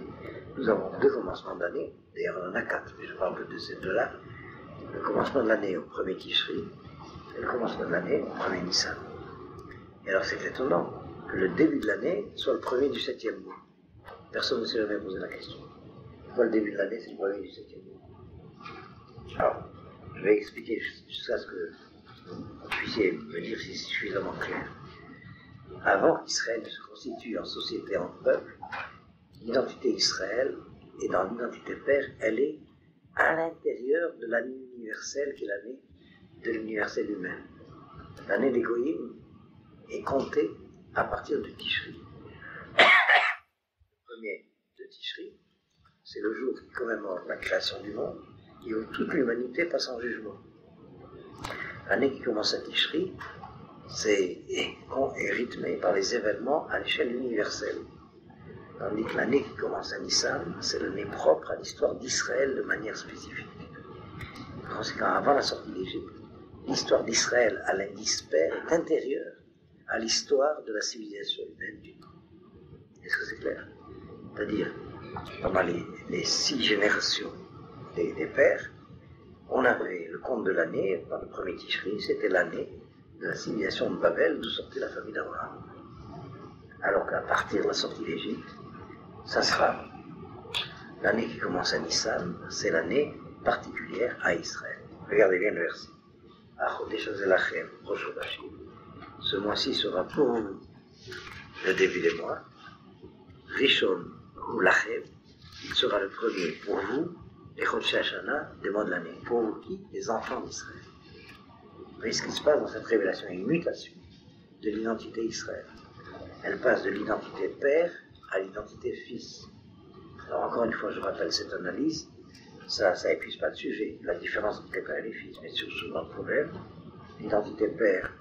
Nous avons 2 commencements d'année, d'ailleurs on en a 4, mais je parle de ces 2-là. Le commencement de l'année au premier Tishri, et le commencement de l'année au premier Nissan. Et alors c'est étonnant que le début de l'année soit le premier du 7e mois. Personne ne s'est jamais posé la question. Pourquoi le début de l'année c'est le premier du 7e mois? Alors, je vais expliquer jusqu'à ce que vous puissiez me dire si c'est suffisamment clair. Avant qu'Israël ne se constitue en société, en peuple, l'identité Israël et dans l'identité père, elle est à l'intérieur de l'année universelle qui est l'année de l'universel humain. L'année des Goïm est comptée à partir de Tishri. Le premier de Tishri, c'est le jour qui commémore la création du monde et où toute l'humanité passe en jugement. L'année qui commence à Tishri est rythmée par les événements à l'échelle universelle. Tandis que l'année qui commence à Nissan, c'est l'année propre à l'histoire d'Israël de manière spécifique. Par conséquent, avant la sortie d'Égypte, l'histoire d'Israël à l'indice père est intérieure à l'histoire de la civilisation humaine du temps. Est-ce que c'est clair? C'est-à-dire, pendant les 6 générations des pères, on avait le compte de l'année, par le premier Tishri, c'était l'année de la civilisation de Babel, d'où sortait la famille d'Abraham. Alors qu'à partir de la sortie d'Égypte, ça sera l'année qui commence à Nissan, c'est l'année particulière à Israël. Regardez bien le verset. Ce mois-ci sera pour vous le début des mois. Rishon ou Lachem, il sera le premier pour vous, les Chodesh Hashana, des mois de l'année. Pour vous qui? Les enfants d'Israël. Vous voyez ce qui se passe dans cette révélation, une mutation de l'identité Israël. Elle passe de l'identité père à l'identité fils. Alors encore une fois, je rappelle cette analyse, ça épuise pas le sujet, la différence entre les pères et les fils, mais sur souvent le problème. L'identité père,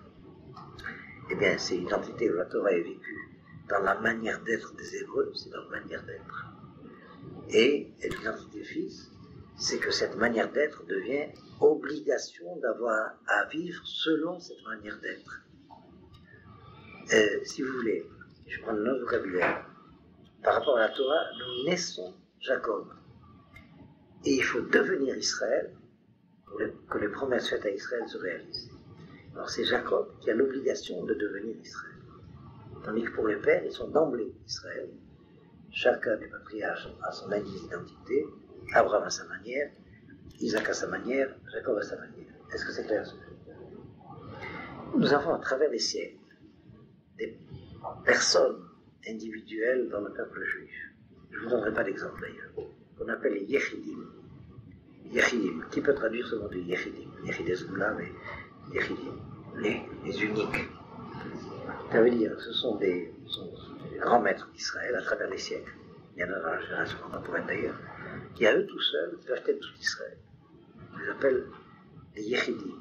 eh bien, c'est l'identité où la Torah est vécue dans la manière d'être des Hébreux, c'est leur manière d'être. Et l'identité fils, c'est que cette manière d'être devient obligation d'avoir à vivre selon cette manière d'être. Si vous voulez, je prends notre vocabulaire. Par rapport à la Torah, nous naissons Jacob. Et il faut devenir Israël pour que les promesses faites à Israël se réalisent. Alors c'est Jacob qui a l'obligation de devenir Israël. Tandis que pour les pères, ils sont d'emblée Israël. Chacun des patriarches a son identité. Abraham à sa manière, Isaac à sa manière, Jacob à sa manière. Est-ce que c'est clair ce que je veux dire? Nous avons à travers les siècles des personnes individuelles dans le peuple juif. Je ne vous donnerai pas d'exemple d'ailleurs. Qu'on appelle les Yechidim. Yechidim. Qui peut traduire ce mot de Yechidim? Yechidé Zgoula, mais Yechidim. Les uniques. Ça veut dire, ce sont des grands maîtres d'Israël à travers les siècles. Il y en a dans la génération contemporaine d'ailleurs, qui à eux tout seuls peuvent être tout Israël. On les appelle les Yechidim.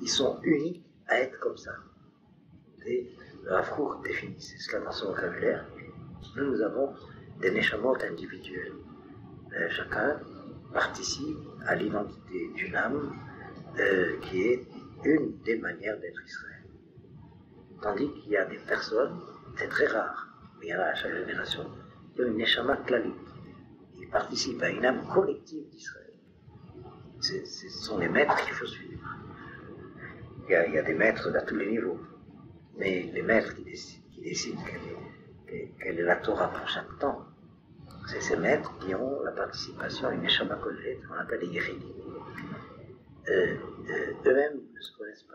Ils sont uniques à être comme ça. Et le Rav Kook définit cela dans son vocabulaire. Nous avons des neshamot individuels. Chacun participe à l'identité d'une âme qui est une des manières d'être Israël. Tandis qu'il y a des personnes, c'est très rare, mais il y en a à chaque génération, qui ont une neshama klalite. Ils participent à une âme collective d'Israël. Ce sont les maîtres qu'il faut suivre. Il y a des maîtres à tous les niveaux. Mais les maîtres qui décident quelle est la Torah pour chaque temps, c'est ces maîtres qui ont la participation à une neshama kollet, qu'on appelle les Yechidim. Eux-mêmes ne se connaissent pas.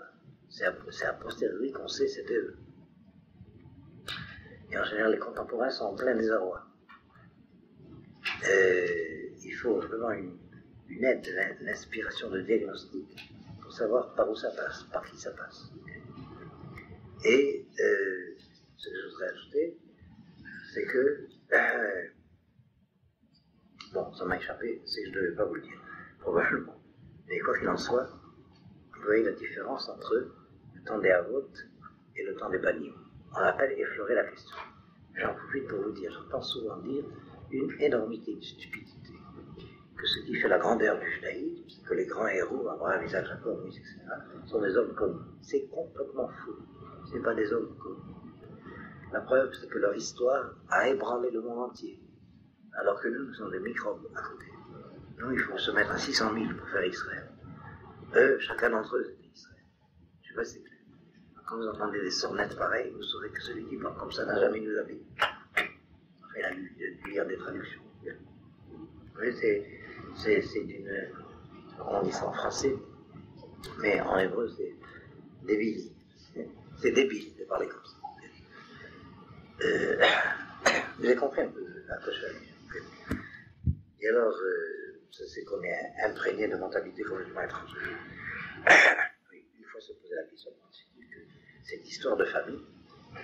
C'est a posteriori qu'on sait c'était eux. Et en général, les contemporains sont en plein désarroi. Il faut vraiment une aide, l'inspiration de diagnostic pour savoir par où ça passe, par qui ça passe. Et ce que je voudrais ajouter, c'est que, bon, ça m'a échappé, c'est que je ne devais pas vous le dire, probablement. Mais quoi qu'il en soit, vous voyez la différence entre le temps des Havot et le temps des Banim. On appelle effleurer la question. J'en profite pour vous dire, j'entends souvent dire une énormité de stupidité, que ce qui fait la grandeur du judaïsme, c'est que les grands héros, Abraham, Isaac, Jacob, Moïse, etc., sont des hommes communs. C'est complètement faux. Ce n'est pas des hommes communs. La preuve, c'est que leur histoire a ébranlé le monde entier, alors que nous sommes des microbes à côté. Nous, il faut se mettre à 600 000 pour faire Israël. Eux, chacun d'entre eux, c'était Israël. Je ne sais pas si c'est clair. Quand vous entendez des sornettes pareilles, vous saurez que celui qui parle comme ça n'a jamais lu la Bible. Il a lu lire des traductions. Vous voyez, c'est une... On dit ça en français, mais en hébreu, c'est débile. C'est débile de parler comme ça. Vous avez compris un peu à quoi je suis allé. Et alors, c'est qu'on est imprégné de mentalité complètement étrangère. Oui, il faut se poser la question que cette histoire de famille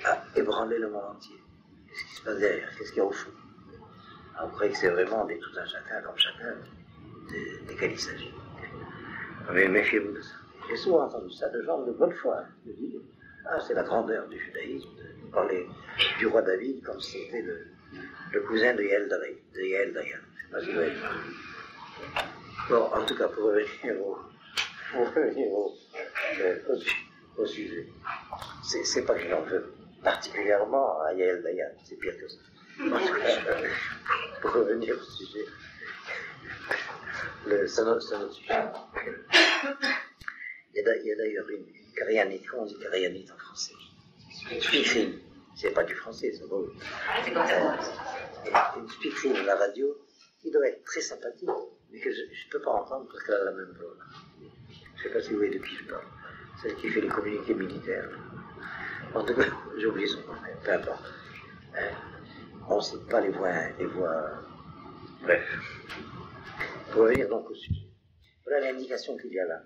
a ébranlé le monde entier. Qu'est-ce qui se passe derrière? Qu'est-ce qu'il y a au fond? Alors, vous croyez que c'est vraiment des tout un chacun comme chacun desquels il s'agit. Mais méfiez-vous de ça. J'ai souvent entendu ça de gens de bonne foi, de dire c'est la grandeur du judaïsme, de parler du roi David comme si c'était le cousin de Yael Dayan. Je ne sais pas si vous avez ça. Bon, en tout cas, pour revenir au sujet, c'est pas que j'en veux particulièrement à Yael Dayan, c'est pire que ça. En tout cas, pour revenir au sujet, c'est notre sujet. Il y a d'ailleurs une karianite, comment on dit karianite en français? Speakerine, c'est pas du français, c'est beau. Une speakerine à la radio, qui doit être très sympathique, mais que je ne peux pas entendre parce qu'elle a la même voix. Je ne sais pas si vous voyez de qui je parle. Celle qui fait les communiqués militaires. En tout cas, j'ai oublié son nom, peu importe. On ne cite pas les voix. Bref. Pour revenir donc au sujet. Voilà l'indication qu'il y a là.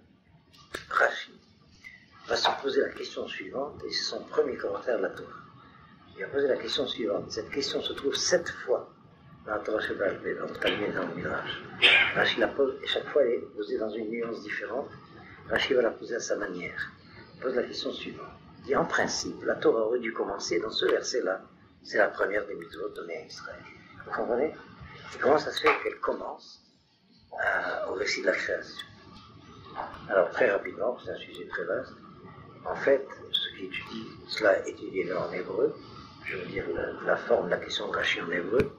Rashi va se poser la question suivante, et c'est son premier commentaire de la Torah. Il va poser la question suivante. Cette question se trouve 7 fois dans la Torah Shebal, dans le Talmud et dans le Midrash. Rashi la pose, et chaque fois elle est posée dans une nuance différente. Rashi va la poser à sa manière. Il pose la question suivante. Il dit, en principe, la Torah aurait dû commencer dans ce verset-là. C'est la première des mitzvot données à Israël. Vous comprenez? Et comment ça se fait qu'elle commence au récit de la création? Alors, très rapidement, c'est un sujet très vaste. En fait, ceux qui étudient cela, étudiez-le en hébreu. Je veux dire la forme de la question de Rashi en hébreu.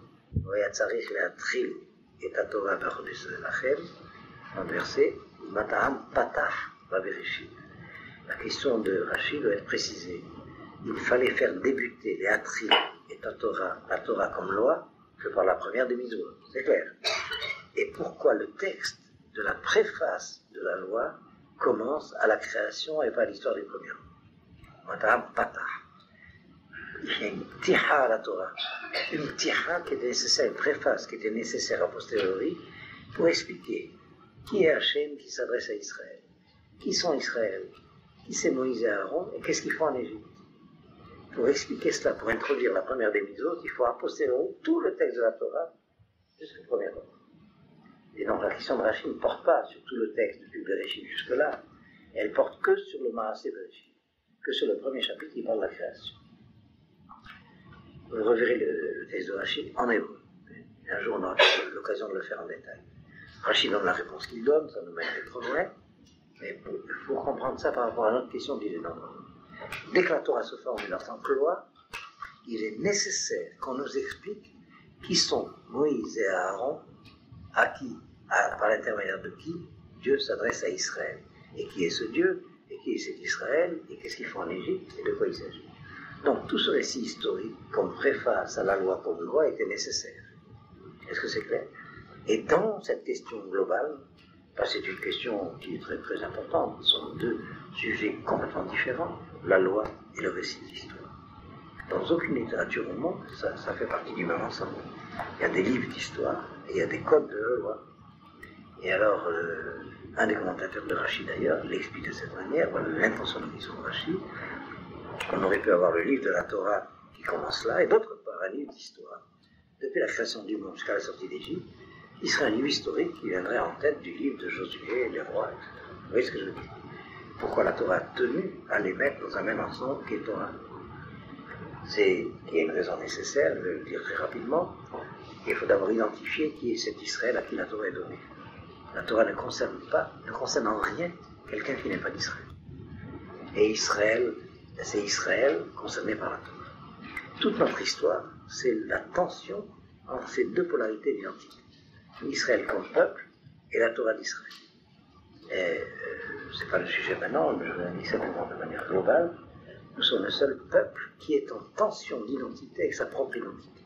Vayatzarich le'atril et Torah b'chodesh lachem, dans le verset, Mataham patach b'bereshit. La question de Rashi doit être précisée. Il fallait faire débuter les atril et la Torah comme loi que par la première des mitzvot. C'est clair. Et pourquoi le texte de la préface de la loi commence à la création et pas à l'histoire du premier homme? Mataham patach. Il y a une tiha à la Torah, une tiha qui était nécessaire, une préface qui était nécessaire a posteriori pour expliquer qui est Hachem qui s'adresse à Israël, qui sont Israël, qui c'est Moïse et Aaron et qu'est-ce qu'ils font en Égypte. Pour expliquer cela, pour introduire la première des mitzvot, il faut a posteriori tout le texte de la Torah jusqu'au premier homme. Et donc la question de Rashi ne porte pas sur tout le texte depuis Bereshit jusque-là, elle porte que sur le Maaseh Bereshit, que sur le premier chapitre qui parle de la création. Vous reverrez le texte de Rashi en hébreu. Un jour, on aura l'occasion de le faire en détail. Rashi donne la réponse qu'il donne, ça nous mène trop loin, mais il faut comprendre ça par rapport à notre question qu'il est dans. Dès que la Torah se formule en tant que loi, il est nécessaire qu'on nous explique qui sont Moïse et Aaron, par l'intermédiaire de qui Dieu s'adresse à Israël. Et qui est ce Dieu, et qui est cet Israël, et qu'est-ce qu'ils font en Égypte, et de quoi il s'agit. Donc tout ce récit historique, comme préface à la loi comme loi, était nécessaire. Est-ce que c'est clair? Et dans cette question globale, c'est une question qui est très très importante, ce sont deux sujets complètement différents, la loi et le récit de l'histoire. Dans aucune littérature au monde, ça fait partie du même ensemble. Il y a des livres d'histoire, et il y a des codes de la loi. Et alors, un des commentateurs de Rachi d'ailleurs l'explique de cette manière, voilà l'intention de l'histoire de Rachi. On aurait pu avoir le livre de la Torah qui commence là, et d'autre part un livre d'histoire. Depuis la création du monde jusqu'à la sortie d'Égypte, il serait un livre historique qui viendrait en tête du livre de Josué, les rois, etc. Vous voyez ce que je veux dire? Pourquoi la Torah a tenu à les mettre dans un même ensemble qui est Torah? Il y a une raison nécessaire, je vais le dire très rapidement. Il faut d'abord identifier qui est cet Israël à qui la Torah est donnée. La Torah ne concerne en rien quelqu'un qui n'est pas d'Israël. Et Israël, c'est Israël concerné par la Torah. Toute notre histoire, c'est la tension entre ces deux polarités d'identité. Israël comme peuple et la Torah d'Israël. Et c'est pas le sujet maintenant, je le dis simplement de manière globale. Nous sommes le seul peuple qui est en tension d'identité avec sa propre identité.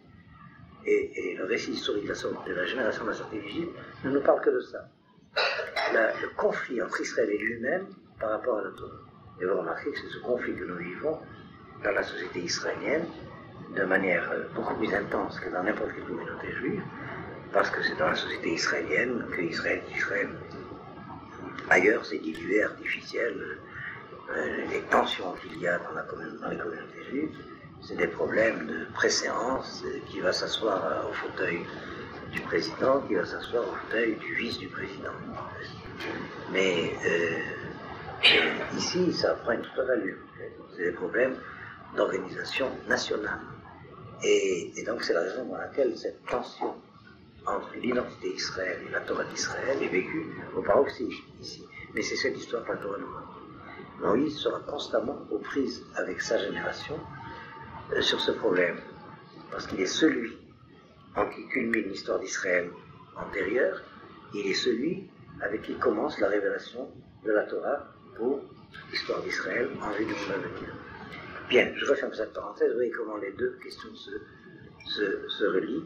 Et le récit historique de la génération de la sortie d'Égypte ne nous parle que de ça. Le conflit entre Israël et lui-même par rapport à la Torah. Et vous remarquez que c'est ce conflit que nous vivons dans la société israélienne de manière beaucoup plus intense que dans n'importe quelle communauté juive, parce que c'est dans la société israélienne que Israël. Ailleurs, c'est dilué, artificiel. Les tensions qu'il y a dans les communautés juives, c'est des problèmes de préséance, qui va s'asseoir au fauteuil du président, qui va s'asseoir au fauteuil du vice du président. Mais ici, ça prend une toute allure. C'est des problèmes d'organisation nationale. Et donc c'est la raison pour laquelle cette tension entre l'identité d'Israël et la Torah d'Israël est vécue au paroxysme ici. Mais c'est cette histoire que la Torah nous raconte. Moïse sera constamment aux prises avec sa génération sur ce problème, parce qu'il est celui en qui culmine l'histoire d'Israël antérieure, il est celui avec qui commence la révélation de la Torah pour l'histoire d'Israël en vue du monde à venir. Bien, je referme cette parenthèse, vous voyez comment les deux questions se relient.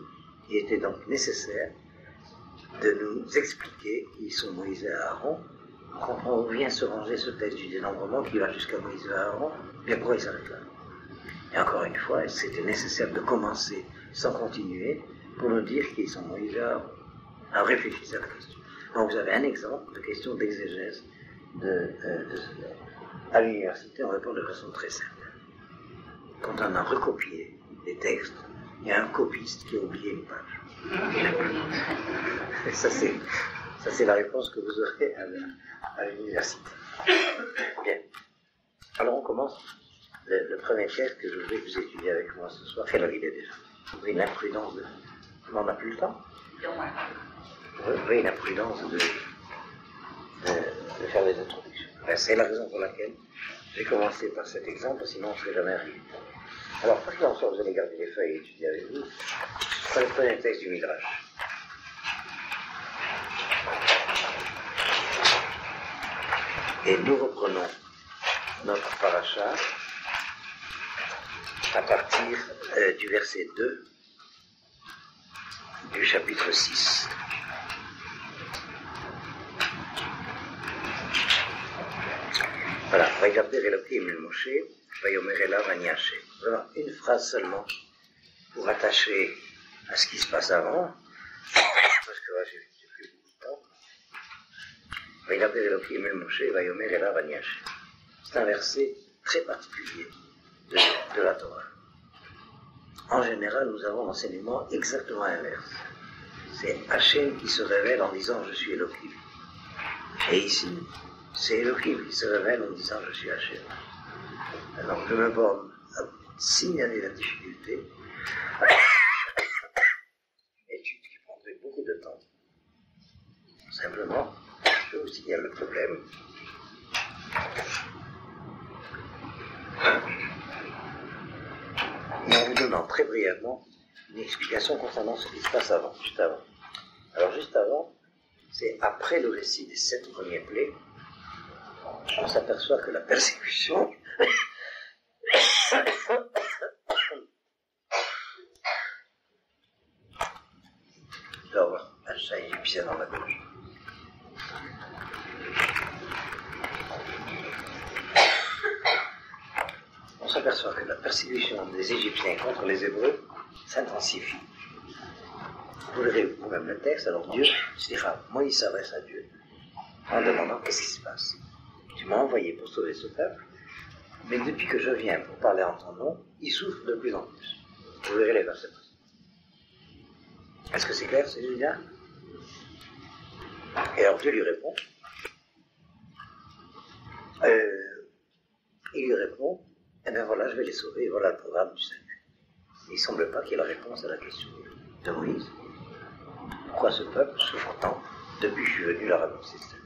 Il était donc nécessaire de nous expliquer qui sont Moïse et Aaron. Quand on vient se ranger ce texte du dénombrement qui va jusqu'à Moïse et Aaron, bien pourquoi il s'arrête là? Et encore une fois, c'était nécessaire de commencer sans continuer pour nous dire qui sont Moïse et Aaron. Alors réfléchissez à la question. Donc vous avez un exemple de question d'exégèse de cela. À l'université, on répond de façon très simple. Quand on a recopié les textes, il y a un copiste qui a oublié une page. Et ça, c'est la réponse que vous aurez à l'université. Bien. Alors, on commence le premier texte que je voudrais que vous étudiez avec moi ce soir. Quelle heure il est déjà? Vous avez une imprudence de... On n'a plus le temps? Vous avez une imprudence de faire les introductions. Ben, c'est la raison pour laquelle j'ai commencé par cet exemple, sinon on ne serait jamais arrivé. Alors, quoi qu'il en soit, vous allez garder les feuilles et étudier avec vous. C'est le premier texte du Midrash. Et nous reprenons notre paracha à partir du verset 2 du chapitre 6. Voilà, regardez Elohim el Moshe, Vayomer elav ani Hashem. Vraiment, une phrase seulement pour attacher à ce qui se passe avant, parce que j'ai plus beaucoup de temps. Regardez Elohim el Moshe, Vayomer elav ani Hashem. C'est un verset très particulier de la Torah. En général, nous avons l'enseignement exactement inverse. C'est Hashem qui se révèle en disant « Je suis Elohim ». Et ici, c'est Elohim qui se révèle en disant « Je suis Hashem ». Alors, je me borne à signaler la difficulté, une étude qui prendrait beaucoup de temps. Simplement, je vous signale le problème. Et en vous donnant très brièvement une explication concernant ce qui se passe avant, juste avant. Alors, juste avant, c'est après le récit des 7 premiers plaies, on s'aperçoit que la persécution je dois avoir un chat égyptien dans la gorge. On s'aperçoit s'aperçoit que la persécution des Égyptiens contre les Hébreux s'intensifie. Vous verrez vous-même le texte. Alors Dieu, Moïse s'adresse à Dieu en demandant qu'est-ce qui se passe. Tu m'as envoyé pour sauver ce peuple, mais depuis que je viens pour parler en ton nom, il souffre de plus en plus. Vous verrez les versets. Est-ce que c'est clair, c'est évident? Et alors Dieu lui répond. Il lui répond, eh bien voilà, je vais les sauver, et voilà le programme du salut. Il ne semble pas qu'il y ait la réponse à la question de Moïse. Pourquoi ce peuple souffre tant depuis que je suis venu leur annoncer ça?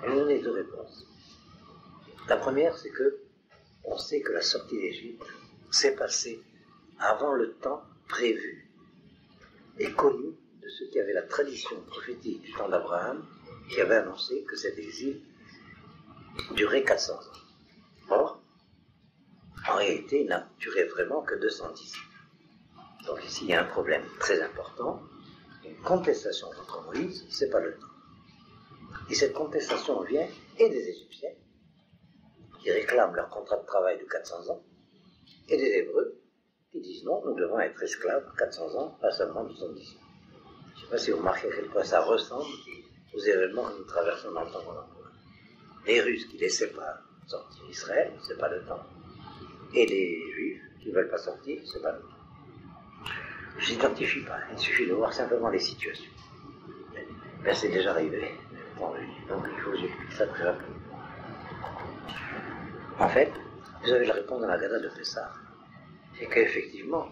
Elle nous donne deux réponses. La première, c'est que on sait que la sortie d'Égypte s'est passée avant le temps prévu et connu de ceux qui avaient la tradition prophétique du temps d'Abraham, qui avait annoncé que cet exil durait 400 ans. Or, en réalité, il n'a duré vraiment que 210 ans. Donc ici, il y a un problème très important, une contestation contre Moïse, c'est pas le temps. Et cette contestation vient et des Égyptiens, qui réclament leur contrat de travail de 400 ans, et des Hébreux, qui disent non, nous devons être esclaves 400 ans, pas seulement 210 ans. Je ne sais pas si vous remarquez à quel point ça ressemble aux événements que nous traversons dans le temps contemporain. Les Russes qui ne laissaient pas sortir Israël, c'est pas le temps. Et les Juifs qui ne veulent pas sortir, c'est pas le temps. Je n'identifie pas, il suffit de voir simplement les situations. Ben, c'est déjà arrivé. Donc il faut que j'explique ça très rapidement. En fait, vous avez la réponse dans la Gada de Pessah. C'est qu'effectivement,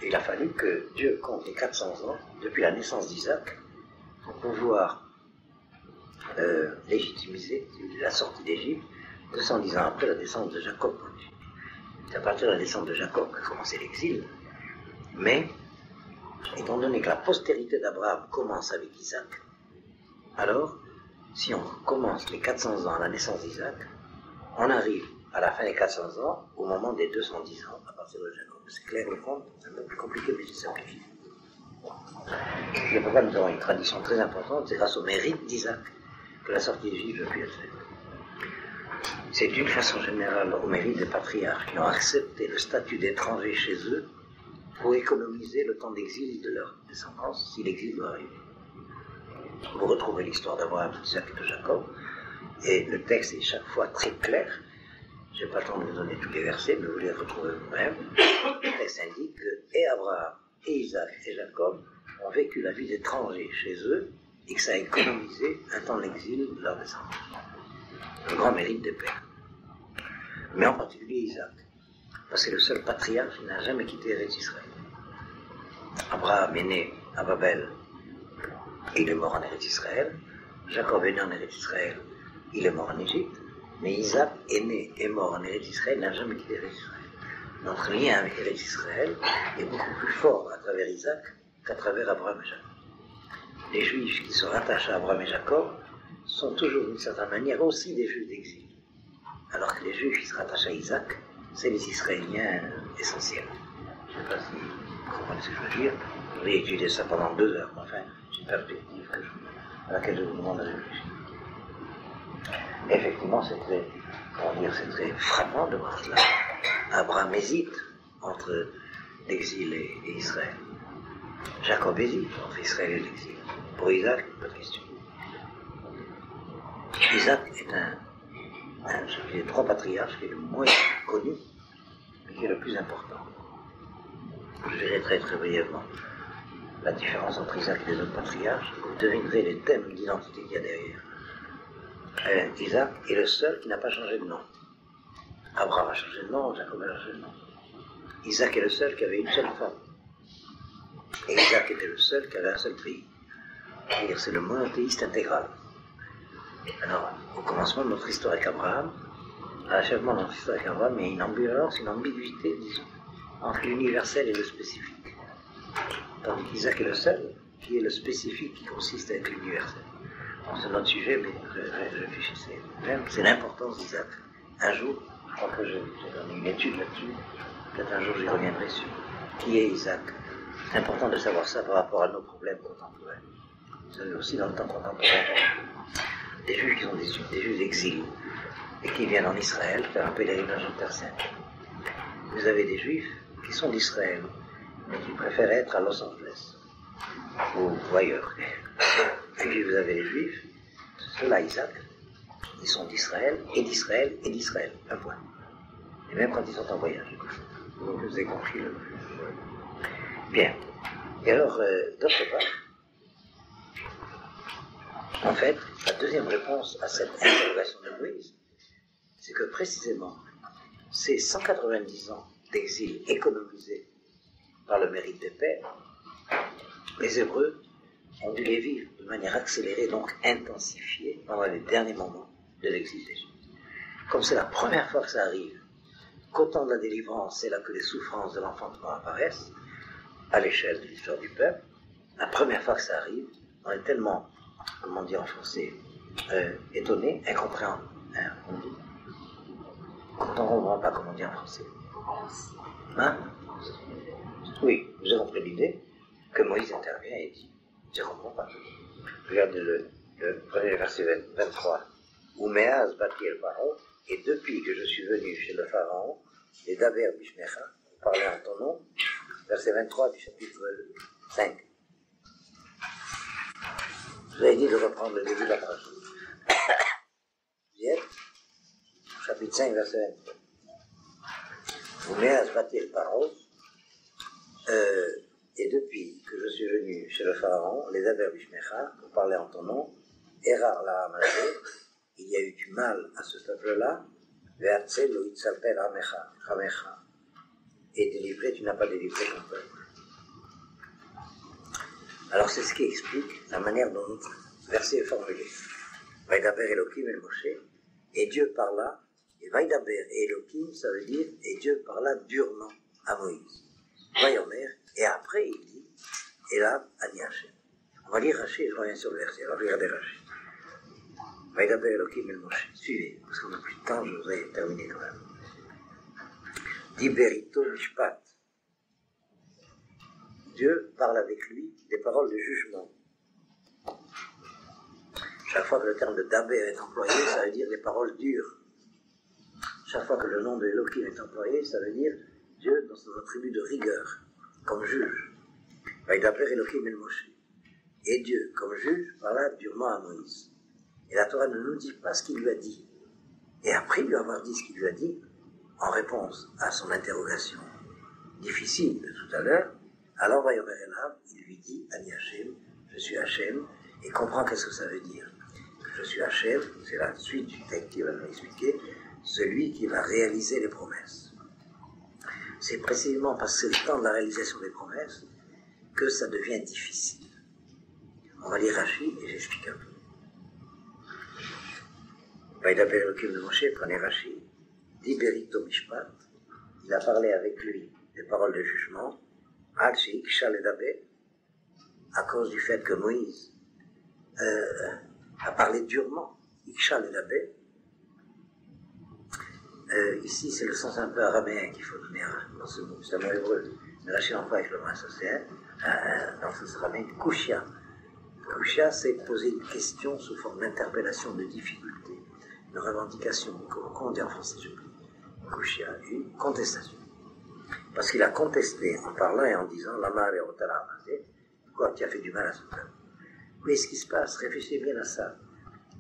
il a fallu que Dieu compte les 400 ans depuis la naissance d'Isaac pour pouvoir légitimiser la sortie d'Égypte 210 ans après la descente de Jacob en Égypte. C'est à partir de la descente de Jacob qu'a commencé l'exil, mais étant donné que la postérité d'Abraham commence avec Isaac, alors si on commence les 400 ans à la naissance d'Isaac, on arrive à la fin des 400 ans au moment des 210 ans à partir de Jacob. C'est clair, le compte, c'est un peu plus compliqué, mais je simplifie. C'est pourquoi nous avons une tradition très importante, c'est grâce au mérite d'Isaac que la sortie d'Égypte a pu être faite. C'est d'une façon générale au mérite des patriarches qui ont accepté le statut d'étranger chez eux pour économiser le temps d'exil de leur descendance si l'exil doit arriver. Vous retrouvez l'histoire d'Abraham, d'Isaac et de Jacob, et le texte est chaque fois très clair. Je n'ai pas le temps de vous donner tous les versets, mais vous les retrouvez vous-même. Le texte indique que et Abraham, et Isaac, et Jacob ont vécu la vie d'étrangers chez eux, et que ça a économisé un temps d'exil de leur descendance. Le grand mérite des pères. Mais en particulier Isaac, parce que c'est le seul patriarche qui n'a jamais quitté Eretz Israël. Abraham est né à Babel, et il est mort en Eretz Israël. Jacob est né en Eretz Israël, il est mort en Égypte. Mais Isaac est né et mort en Eretz Israël, n'a jamais quitté Eretz Israël. Notre lien avec Eretz Israël est beaucoup plus fort à travers Isaac qu'à travers Abraham et Jacob. Les Juifs qui se rattachent à Abraham et Jacob sont toujours d'une certaine manière aussi des Juifs d'exil. Alors que les Juifs qui se rattachent à Isaac, c'est les Israéliens essentiels. Je ne sais pas si vous comprenez ce que je veux dire. Vous pourriez étudier ça pendant 2 heures, enfin, c'est une perspective à laquelle je vous demande de réfléchir. Effectivement, c'est très frappant de voir cela. Abraham hésite entre l'exil et Israël. Jacob hésite entre Israël et l'exil. Pour Isaac, pas de question. Isaac est un des 3 patriarches qui est le moins connu, mais qui est le plus important. Je verrai très très brièvement la différence entre Isaac et les autres patriarches. Vous devinerez les thèmes d'identité qu'il y a derrière. Isaac est le seul qui n'a pas changé de nom. Abraham a changé de nom, Jacob a changé de nom. Isaac est le seul qui avait une seule femme. Et Isaac était le seul qui avait un seul pays. C'est-à-dire c'est le monothéiste intégral. Alors, au commencement de notre histoire avec Abraham, à l'achèvement de notre histoire avec Abraham, il y a une ambivalence, une ambiguïté, disons, entre l'universel et le spécifique. Tandis qu'Isaac est le seul qui est le spécifique qui consiste à être l'universel. Bon, c'est notre sujet, mais réfléchissez. C'est l'importance d'Isaac. Un jour, je crois que j'ai donné une étude là-dessus, peut-être un jour j'y reviendrai sur qui est Isaac. C'est important de savoir ça par rapport à nos problèmes contemporains. Vous savez aussi dans le temps contemporain, des Juifs qui sont des Juifs d'exil et qui viennent en Israël faire un pèlerinage en Terre Sainte. vous avez des Juifs qui sont d'Israël, mais qui préfèrent être à Los Angeles, ou ailleurs. Et puis vous avez les Juifs, ceux-là, Isaac, ils sont d'Israël, et d'Israël, et d'Israël, un point. Et même quand ils sont en voyage. Donc vous avez compris le... Bien. Et alors, d'autre part, en fait, la deuxième réponse à cette interrogation de Moïse, c'est que précisément, ces 190 ans d'exil économisés par le mérite des pères, les Hébreux ont dû les vivre de manière accélérée, donc intensifiée, pendant les derniers moments de l'exil d'Égypte. Comme c'est la première fois que ça arrive, qu'au temps de la délivrance, c'est là que les souffrances de l'enfantement apparaissent, à l'échelle de l'histoire du peuple, la première fois que ça arrive, on est tellement, comment dire en français, étonné, incompréhensible, on dit. Quand on ne comprend pas comment dire en français. Hein? Oui, vous avez compris l'idée que Moïse intervient et dit, je ne comprends pas. Regardez prenez le verset 23. Ouméaz bâti el Pharaon, et depuis que je suis venu chez le Pharaon, et d'Aber Bishmecha, pour parler en ton nom, verset 23 du chapitre 5. Je vous avais dit de reprendre le début de la phrase. Vous y êtes? Chapitre 5, verset 23. Ouméaz bâti el Pharaon, et depuis que je suis venu chez le Pharaon, les D'Aber Bishmecha, pour parler en ton nom, Erar la Hamazé, il y a eu du mal à ce peuple-là, Ve'atzel lo itzalper Hamecha, et délivré, tu n'as pas délivré ton peuple. Alors c'est ce qui explique la manière dont notre verset est formulé. Vaïdaber Elohim el Moshe, et Dieu parla, et Vaïdaber et Elohim, ça veut dire, et Dieu parla durement à Moïse. Vaïomer, et après il dit, et là, Ani Hashem. On va lire Rashi, je reviens sur le verset, alors regardez Rashi. Vaïdaber Elohim el Moshe, suivez, parce qu'on n'a plus de temps, je voudrais terminer quand même. Diberito Mishpat. Dieu parle avec lui des paroles de jugement. Chaque fois que le terme de Daber est employé, ça veut dire des paroles dures. Chaque fois que le nom de Elohim est employé, ça veut dire Dieu dans son attribut de rigueur, comme juge. Vaïdaber Elohim el Moshe. Et Dieu, comme juge, parla durement à Moïse. Et la Torah ne nous dit pas ce qu'il lui a dit. Et après lui avoir dit ce qu'il lui a dit, en réponse à son interrogation difficile de tout à l'heure, alors Vayomer Elav, il lui dit, Ani Hashem, je suis Hashem, et comprends qu'est-ce que ça veut dire. Je suis Hashem, c'est la suite du texte qui va nous expliquer, celui qui va réaliser les promesses. C'est précisément parce que c'est le temps de la réalisation des promesses que ça devient difficile. On va lire Rashi et j'explique un peu. Vaïdaber Elohim de Moshe, prenez Rashi. Diberito Mishpat, il a parlé avec lui des paroles de jugement, Al Sheikshal Edaber, à cause du fait que Moïse a parlé durement, Ikshal Edaber. Ici, c'est le sens un peu araméen qu'il faut donner dans ce mot, c'est un mot hébreu, mais Rashi emploie avec le mot associé, dans ce sens araméen, Kushia. Kushia, c'est poser une question sous forme d'interpellation, de difficulté, de revendication, comment on dit en français, je prie. Kushia, une contestation. Parce qu'il a contesté en parlant et en disant Lama Ve'otala Hamazé, pourquoi tu as fait du mal à ce peuple. Mais ce qui se passe, réfléchissez bien à ça,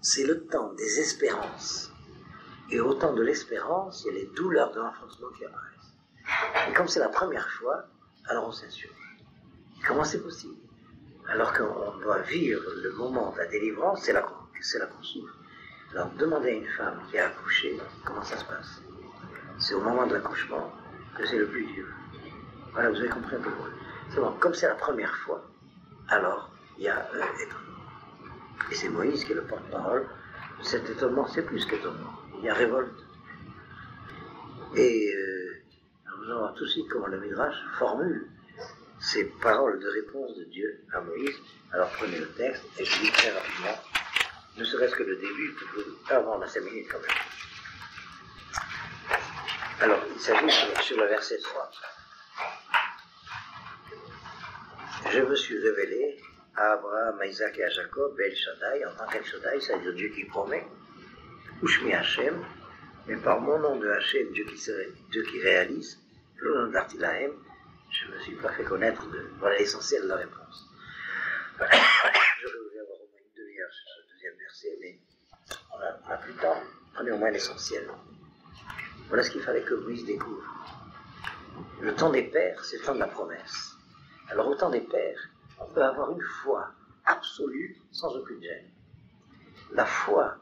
c'est le temps des espérances. Et au temps de l'espérance, il y a les douleurs de l'enfantement qui apparaissent. Et comme c'est la première fois, alors on s'insurge. Comment c'est possible? Alors qu'on doit vivre le moment de la délivrance, c'est là qu'on souffre. Alors demandez à une femme qui a accouché, comment ça se passe? C'est au moment de l'accouchement que c'est le plus dur. Voilà, vous avez compris un peu. C'est bon, comme c'est la première fois, alors il y a étonnement. Et c'est Moïse qui est le porte-parole de cet étonnement, c'est plus qu'étonnement. Il y a révolte. Et nous allons voir tout de suite comment le Midrash formule ces paroles de réponse de Dieu à Moïse. Alors prenez le texte et je lis très rapidement, ne serait-ce que le début, avant la 5 minutes quand même. Alors, il s'agit sur le verset 3. Je me suis révélé à Abraham, à Isaac et à Jacob, El Shaddai, en tant qu'El Shaddai, c'est-à-dire Dieu qui promet, Ushmi Hashem, mais par mon nom de Hashem, Dieu qui réalise, Le Dartilahem, je ne me suis pas fait connaître de. Voilà l'essentiel de la réponse. J'aurais voulu avoir au moins une demi-heure sur ce deuxième verset, mais on a plus de temps. Prenez au moins l'essentiel. Voilà ce qu'il fallait que Moïse découvre. Le temps des pères, c'est le temps de la promesse. Alors au temps des pères, on peut avoir une foi absolue sans aucune gêne. La foi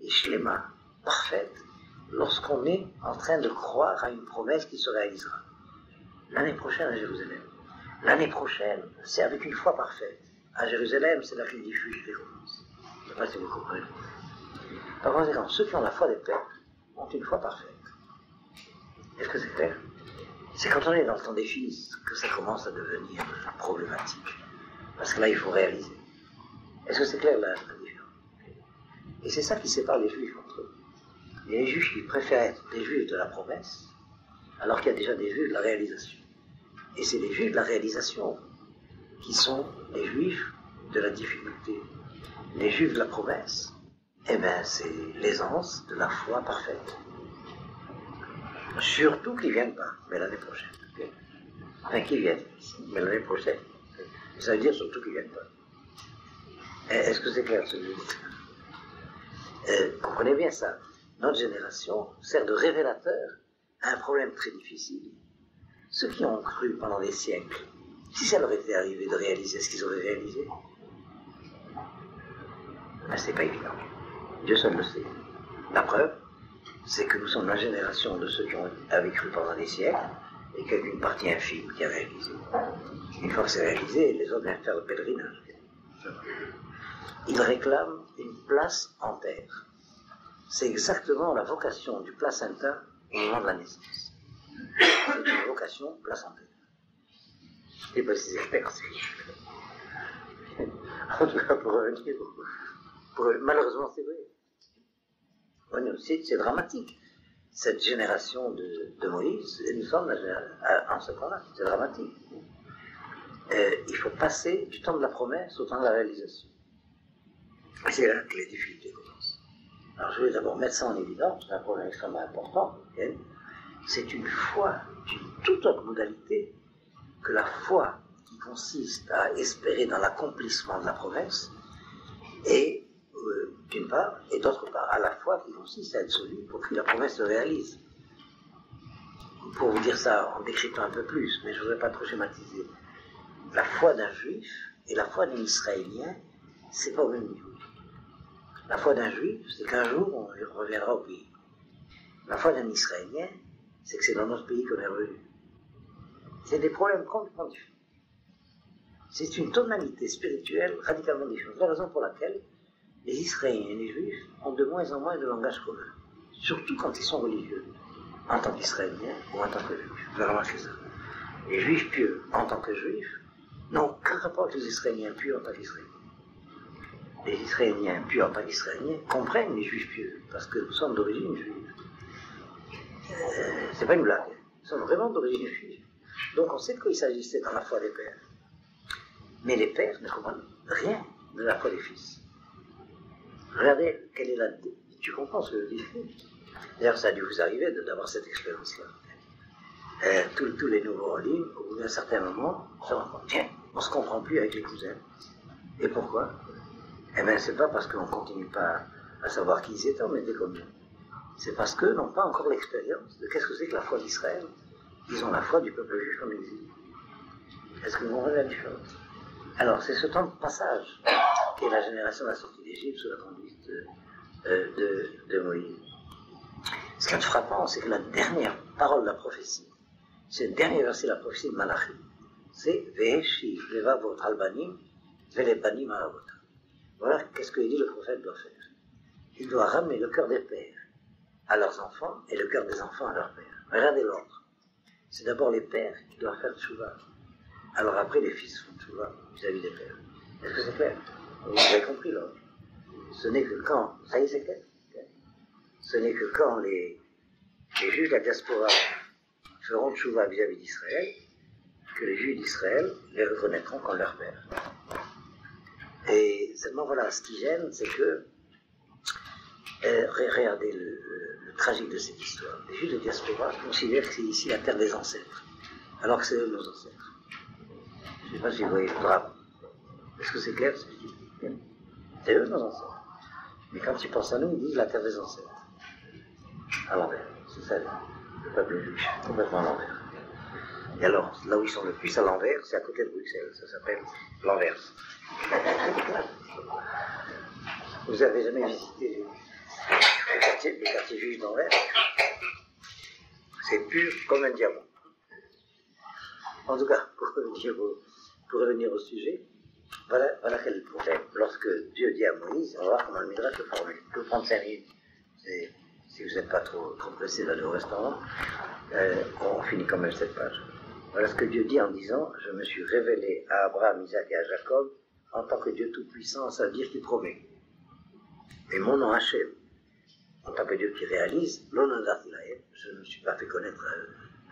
est shléma, parfaite, lorsqu'on est en train de croire à une promesse qui se réalisera. L'année prochaine à Jérusalem. L'année prochaine, c'est avec une foi parfaite. À Jérusalem, c'est la fin du juge qui commence. Je ne sais pas si vous comprenez. Par conséquent, ceux qui ont la foi des pères ont une foi parfaite. Est-ce que c'est clair? C'est quand on est dans le temps des fils que ça commence à devenir problématique. Parce que là, il faut réaliser. Est-ce que c'est clair la différence? Et c'est ça qui sépare les juifs entre eux. Il y a les juifs qui préfèrent être des juifs de la promesse, alors qu'il y a déjà des juifs de la réalisation. Et c'est les juifs de la réalisation qui sont les juifs de la difficulté. Les juifs de la promesse, eh bien, c'est l'aisance de la foi parfaite. Surtout qu'ils ne viennent pas, mais l'année prochaine. Okay? Enfin, qu'ils viennent, mais l'année prochaine. Ça veut dire surtout qu'ils ne viennent pas. Est-ce que c'est clair ce que je dis? Comprenez bien ça. Notre génération sert de révélateur à un problème très difficile. Ceux qui ont cru pendant des siècles, si ça leur était arrivé de réaliser ce qu'ils auraient réalisé, ben c'est pas évident. Dieu seul le sait. La preuve, c'est que nous sommes la génération de ceux qui avaient cru pendant des siècles et qu'il y a qu'une partie infime qui a réalisé. Une fois que c'est réalisé, les autres viennent faire le pèlerinage. Ils réclament une place en terre. C'est exactement la vocation du placenta au moment de la naissance. C'est une vocation place en terre. Et pas si c'est clair, en tout cas pour revenir. Malheureusement, c'est vrai. C'est dramatique. Cette génération de Moïse, et nous sommes en ce temps-là, c'est dramatique. Il faut passer du temps de la promesse au temps de la réalisation. Et c'est là que les difficultés commencent. Alors je vais d'abord mettre ça en évidence, c'est un problème extrêmement important. Okay? C'est une foi d'une toute autre modalité que la foi qui consiste à espérer dans l'accomplissement de la promesse, et d'une part, et d'autre part, à la foi qui consiste à être solide pour que la promesse se réalise. Pour vous dire ça en décryptant un peu plus, mais je ne voudrais pas trop schématiser. La foi d'un juif et la foi d'un israélien, c'est pas au même niveau. La foi d'un juif, c'est qu'un jour on reviendra au pays. La foi d'un israélien, c'est que c'est dans notre pays qu'on est revenu. C'est des problèmes complètement différents. C'est une tonalité spirituelle radicalement différente. C'est la raison pour laquelle les Israéliens et les Juifs ont de moins en moins de langage commun. Surtout quand ils sont religieux, en tant qu'Israéliens ou en tant que Juifs. Vous avez remarqué ça. Les Juifs pieux, en tant que Juifs, n'ont qu'un rapport avec les Israéliens pieux en tant qu'Israéliens. Les Israéliens pieux en tant qu'Israéliens comprennent les Juifs pieux, parce que nous sommes d'origine juive. C'est pas une blague. Nous sommes vraiment d'origine juive. Donc on sait de quoi il s'agissait dans la foi des pères. Mais les pères ne comprennent rien de la foi des fils. Regardez, quelle est la... Tu comprends ce que je dis? D'ailleurs, ça a dû vous arriver d'avoir cette expérience-là. Tous les nouveaux en ligne, au bout d'un certain moment, se rendent compte, tiens, on ne se comprend plus avec les cousins. Et pourquoi? Eh bien, c'est pas parce qu'on ne continue pas à savoir qui ils étaient, on était comme nous. C'est parce qu'eux n'ont pas encore l'expérience de qu'est-ce que c'est que la foi d'Israël. Ils ont la foi du peuple juif en exil. Est-ce que vous comprenez la différence? Alors, c'est ce temps de passage qui est la génération de la sortie d'Égypte sous la conduite de Moïse. Ce qui est frappant, c'est que la dernière parole de la prophétie, c'est le dernier verset de la prophétie de Malachi, c'est « Ve'eshiv levavot albanim ve'lebanim ha'avotam ». Voilà qu'est-ce que dit le prophète doit faire. Il doit ramener le cœur des pères à leurs enfants et le cœur des enfants à leurs pères. Regardez l'ordre. C'est d'abord les pères qui doivent faire tchouva. Alors après, les fils font tchouva vis-à-vis des pères. Est-ce que c'est clair? Vous avez compris l'ordre. Ce n'est que quand... Ça y est, c'est clair? Ce n'est que quand les juifs de la diaspora feront tchouva vis-à-vis d'Israël que les juifs d'Israël les reconnaîtront comme leur père. Et seulement voilà, ce qui gêne, c'est que regardez le tragique de cette histoire. Les Juifs de diaspora considèrent que c'est ici la terre des ancêtres, alors que c'est eux nos ancêtres. Je ne sais pas si vous voyez le drame. Est-ce que c'est clair ce que je dis? C'est eux nos ancêtres. Mais quand ils pensent à nous, ils disent la terre des ancêtres. À l'envers, c'est ça, le peuple juif, complètement à l'envers. Et alors, là où ils sont le plus à l'envers, c'est à côté de Bruxelles, ça s'appelle l'Anvers. Vous avez jamais visité les quartiers juifs d'Anvers? C'est pur comme un diamant. En tout cas, pour revenir au sujet, voilà quel est le problème. Lorsque Dieu dit à Moïse, on va voir comment le Midrash le formule. Je peux prendre 5 minutes. Si vous n'êtes pas trop pressé d'aller au restaurant, on finit quand même cette page. Voilà ce que Dieu dit en disant, je me suis révélé à Abraham, Isaac et à Jacob en tant que Dieu tout-puissant, ça veut dire qu'il promet. Et mon nom Hachem, en tant que Dieu qui réalise, l'honneur d'Artilaïm, je ne me suis pas fait connaître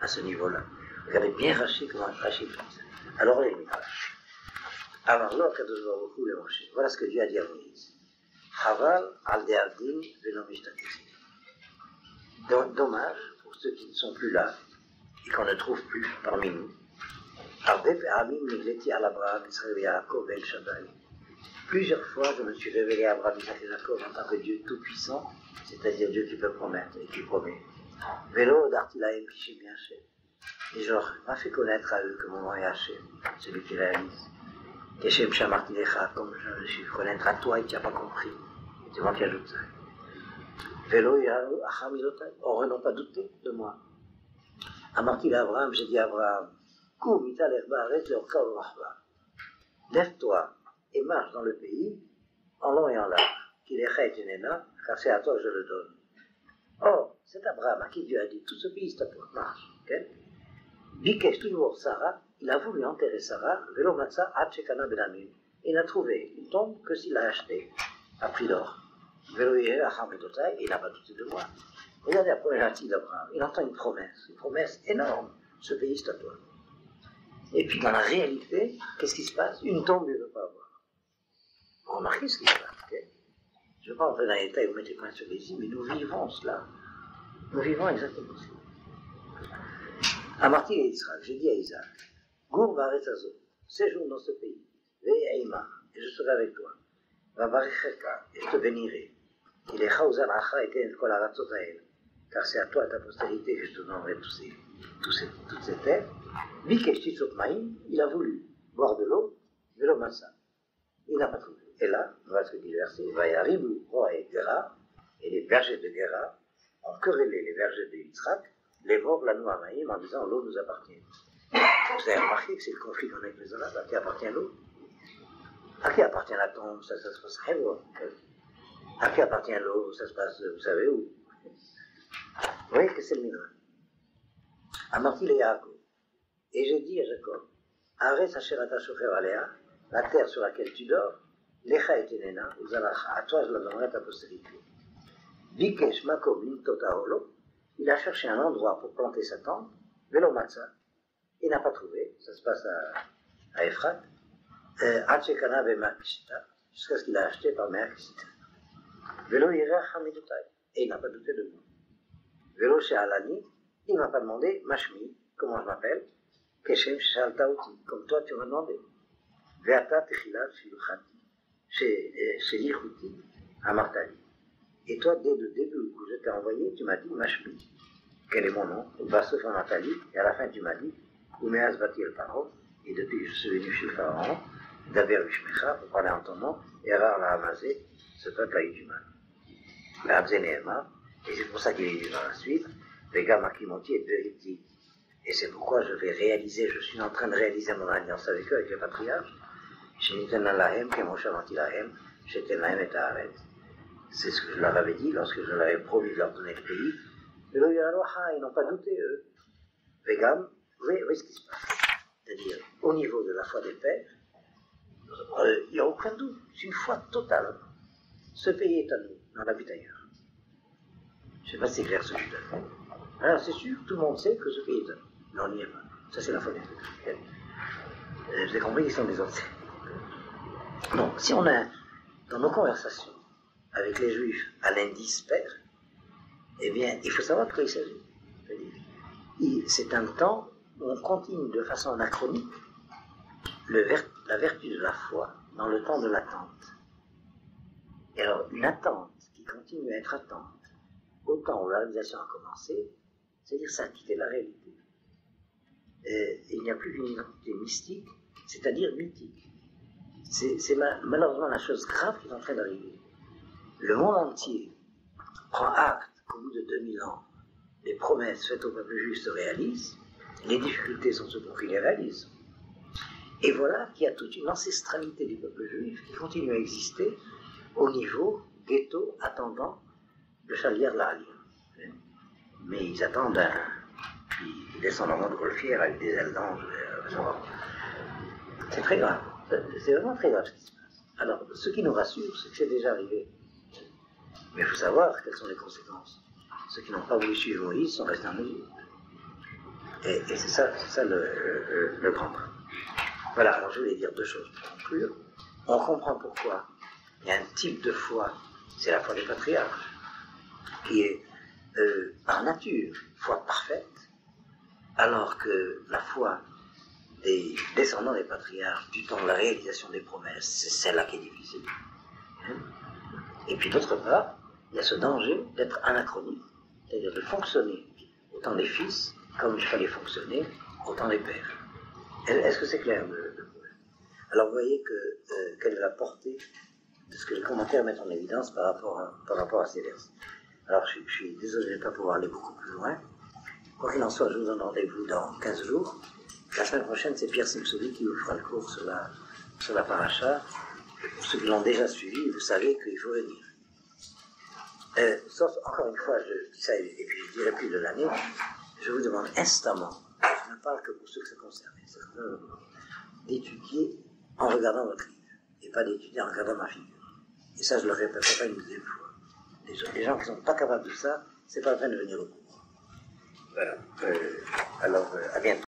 à ce niveau-là. Regardez bien Rachid comment Rachid fait ça. Alors les Midrash. Alors là, voilà ce que Dieu a dit à Moïse. Haval al de'adin velo mishtakesim. Dommage pour ceux qui ne sont plus là et qu'on ne trouve plus parmi nous. Plusieurs fois, je me suis révélé à Abraham, Isaac et Jacob en tant que Dieu tout-puissant, c'est-à-dire Dieu qui peut promettre et qui promet. Vélo d'Artilaïm qui bien Hachem. Et je leur ai fait connaître à eux que mon nom est Hachem, celui qui réalise. Keshem Shamartilecha, comme je me suis fait connaître à toi et tu n'as pas compris. C'est moi qui ajoute ça. Vélo Achamilotai, on n'ont pas douté de moi. Amartil à Abraham, j'ai dit à Abraham, lève-toi et marche dans le pays, en long et en large, qu'il est Chaïtinena, car c'est à toi que je le donne. Or, c'est Abraham à qui Dieu a dit, tout ce pays c'est à toi, marche. Okay? Bikesh toujours Sarah, il a voulu enterrer Sarah, Velo Matza Hachekana Benamim. Il n'a trouvé une tombe que s'il l'a achetée à prix d'or. Velo Yehe Achamedotai, il n'a pas douté de moi. Regardez la première gentille d'Abraham, il entend une promesse énorme, ce pays c'est à toi. Et puis dans la réalité, qu'est-ce qui se passe? Une tombe, il ne veut pas avoir. Remarquez ce qui se passe. Okay? Je ne vais pas entrer dans les détails, vous mettez point sur les i, mais nous vivons cela. Nous vivons exactement cela. Amartil et Israël, j'ai dit à Isaac, Gour Baretzazo, séjourne dans ce pays, Ve'eima, et je serai avec toi. Vabaricheka, et je te bénirai. Il est Chaouzan Acha et Ken Kol Aratzot Hael, car c'est à toi, à ta postérité, que je te donnerai toutes ces terres. Il a voulu boire de l'eau, Velo Massa. Il n'a pas trouvé. Et là, voilà ce que dit le verset, Vayaribu Roa et Gera, et les bergers de Gera ont querellé les bergers de Yitzhak, les morts la nous Amaïm en disant l'eau nous appartient. Vous avez remarqué que c'est le conflit qu'on a avec les Arabes, à qui appartient l'eau? À qui appartient la tombe? Ça se passe à Hebron. À qui appartient l'eau? Ça se passe, vous savez où? Vous voyez que c'est le mineur. Amartil et Yaakov. Et j'ai dit à Jacob, Arrête Asherata Shocher Alea, la terre sur laquelle tu dors, Lecha et Tenena, à toi je la donnerai à ta postérité. Bikesh Makom Lintot Aolo, il a cherché un endroit pour planter sa tente, Velo Matza, il n'a pas trouvé, ça se passe à Ephrat, Hachekana Bemakishita, jusqu'à ce qu'il a acheté par Meakishita. Velo Yera Hamidotai, et il n'a pas douté de moi. Velo Shealani, il ne m'a pas demandé, Mashmi, comment je m'appelle, Keshem Shaltaouti, comme toi tu m'as demandé. Veata Techilat Shiluchati, chez Lichuti, à Martali. Et toi, dès le début où je t'ai envoyé, tu m'as dit Mashmi. Quel est mon nom? Vassouf en Nathalie. Et à la fin, tu m'as dit Umeaz Bati el Paro. Et depuis que je suis venu chez le Pharaon, Daber Vishmecha, pour parler en ton nom, et Arar la Hamazé, ce peuple a eu du mal. La Abzenéema, et c'est pour ça qu'il est dit dans la suite, Vega Makimoti et Beriti. Et c'est pourquoi je suis en train de réaliser mon alliance avec eux, avec les patriarches. Chez Nitana Lahem, qui est mon Shavanti Lahem, chez Tenahem et Taharet. C'est ce que je leur avais dit lorsque je leur avais promis de leur donner le pays. Mais là, ils n'ont pas douté, eux. Vegam, oui, ce qui se passe. C'est-à-dire, au niveau de la foi des pères, il n'y a aucun doute. C'est une foi totale. Ce pays est à nous, on l'habite ailleurs. Je ne sais pas si c'est clair ce que je dis. Alors, c'est sûr, tout le monde sait que ce pays est à nous. Mais on n'y est pas. Ça, c'est la foi des pères. Vous avez compris qu'ils sont des autres. Non, si on a, dans nos conversations, avec les Juifs, à l'indice père, Eh bien, il faut savoir de quoi il s'agit. C'est un temps où on continue de façon anachronique la vertu de la foi dans le temps de l'attente. Et alors, une attente qui continue à être attente au temps où la réalisation a commencé, c'est-à-dire ça a quitté la réalité. Il n'y a plus qu'une identité mystique, c'est-à-dire mythique. C'est malheureusement la chose grave qui est en train d'arriver. Le monde entier prend acte qu'au bout de 2000 ans, les promesses faites au peuple juif se réalisent, les difficultés sont ceux qui les réalisent. Et voilà qu'il y a toute une ancestralité du peuple juif qui continue à exister au niveau ghetto attendant le chalier l'Alia. Mais ils attendent puis ils descendent en montgolfière avec des ailes d'ange. C'est très grave. C'est vraiment très grave ce qui se passe. Alors, ce qui nous rassure, c'est que c'est déjà arrivé. Mais il faut savoir quelles sont les conséquences. Ceux qui n'ont pas voulu suivre Moïse sont restés en Égypte. Et c'est ça le grand drame. Voilà, alors je voulais dire deux choses pour conclure. On comprend pourquoi il y a un type de foi, c'est la foi des patriarches, qui est par nature foi parfaite, alors que la foi des descendants des patriarches, du temps de la réalisation des promesses, c'est celle-là qui est difficile. Et puis d'autre part, il y a ce danger d'être anachronique, c'est-à-dire de fonctionner au temps des fils comme il fallait fonctionner au temps des pères. Est-ce que c'est clair le problème? Alors vous voyez quelle est la portée de ce que les commentaires mettent en évidence par rapport à ces versets. Alors je suis désolé de ne pas pouvoir aller beaucoup plus loin. Quoi qu'il en soit, je vous donne rendez-vous dans 15 jours. La semaine prochaine, c'est Pierre Simsoli qui vous fera le cours sur la paracha. Pour ceux qui l'ont déjà suivi, vous savez qu'il faut venir. Sauf, encore une fois, je dis ça et puis je dirai plus de l'année, je vous demande instamment, je ne parle que pour ceux que ça concerne, d'étudier en regardant votre livre, et pas d'étudier en regardant ma figure. Et ça, je le répéterai pas une deuxième fois. Les gens qui ne sont pas capables de ça, c'est pas la peine de venir au cours. Voilà. Alors, à bientôt.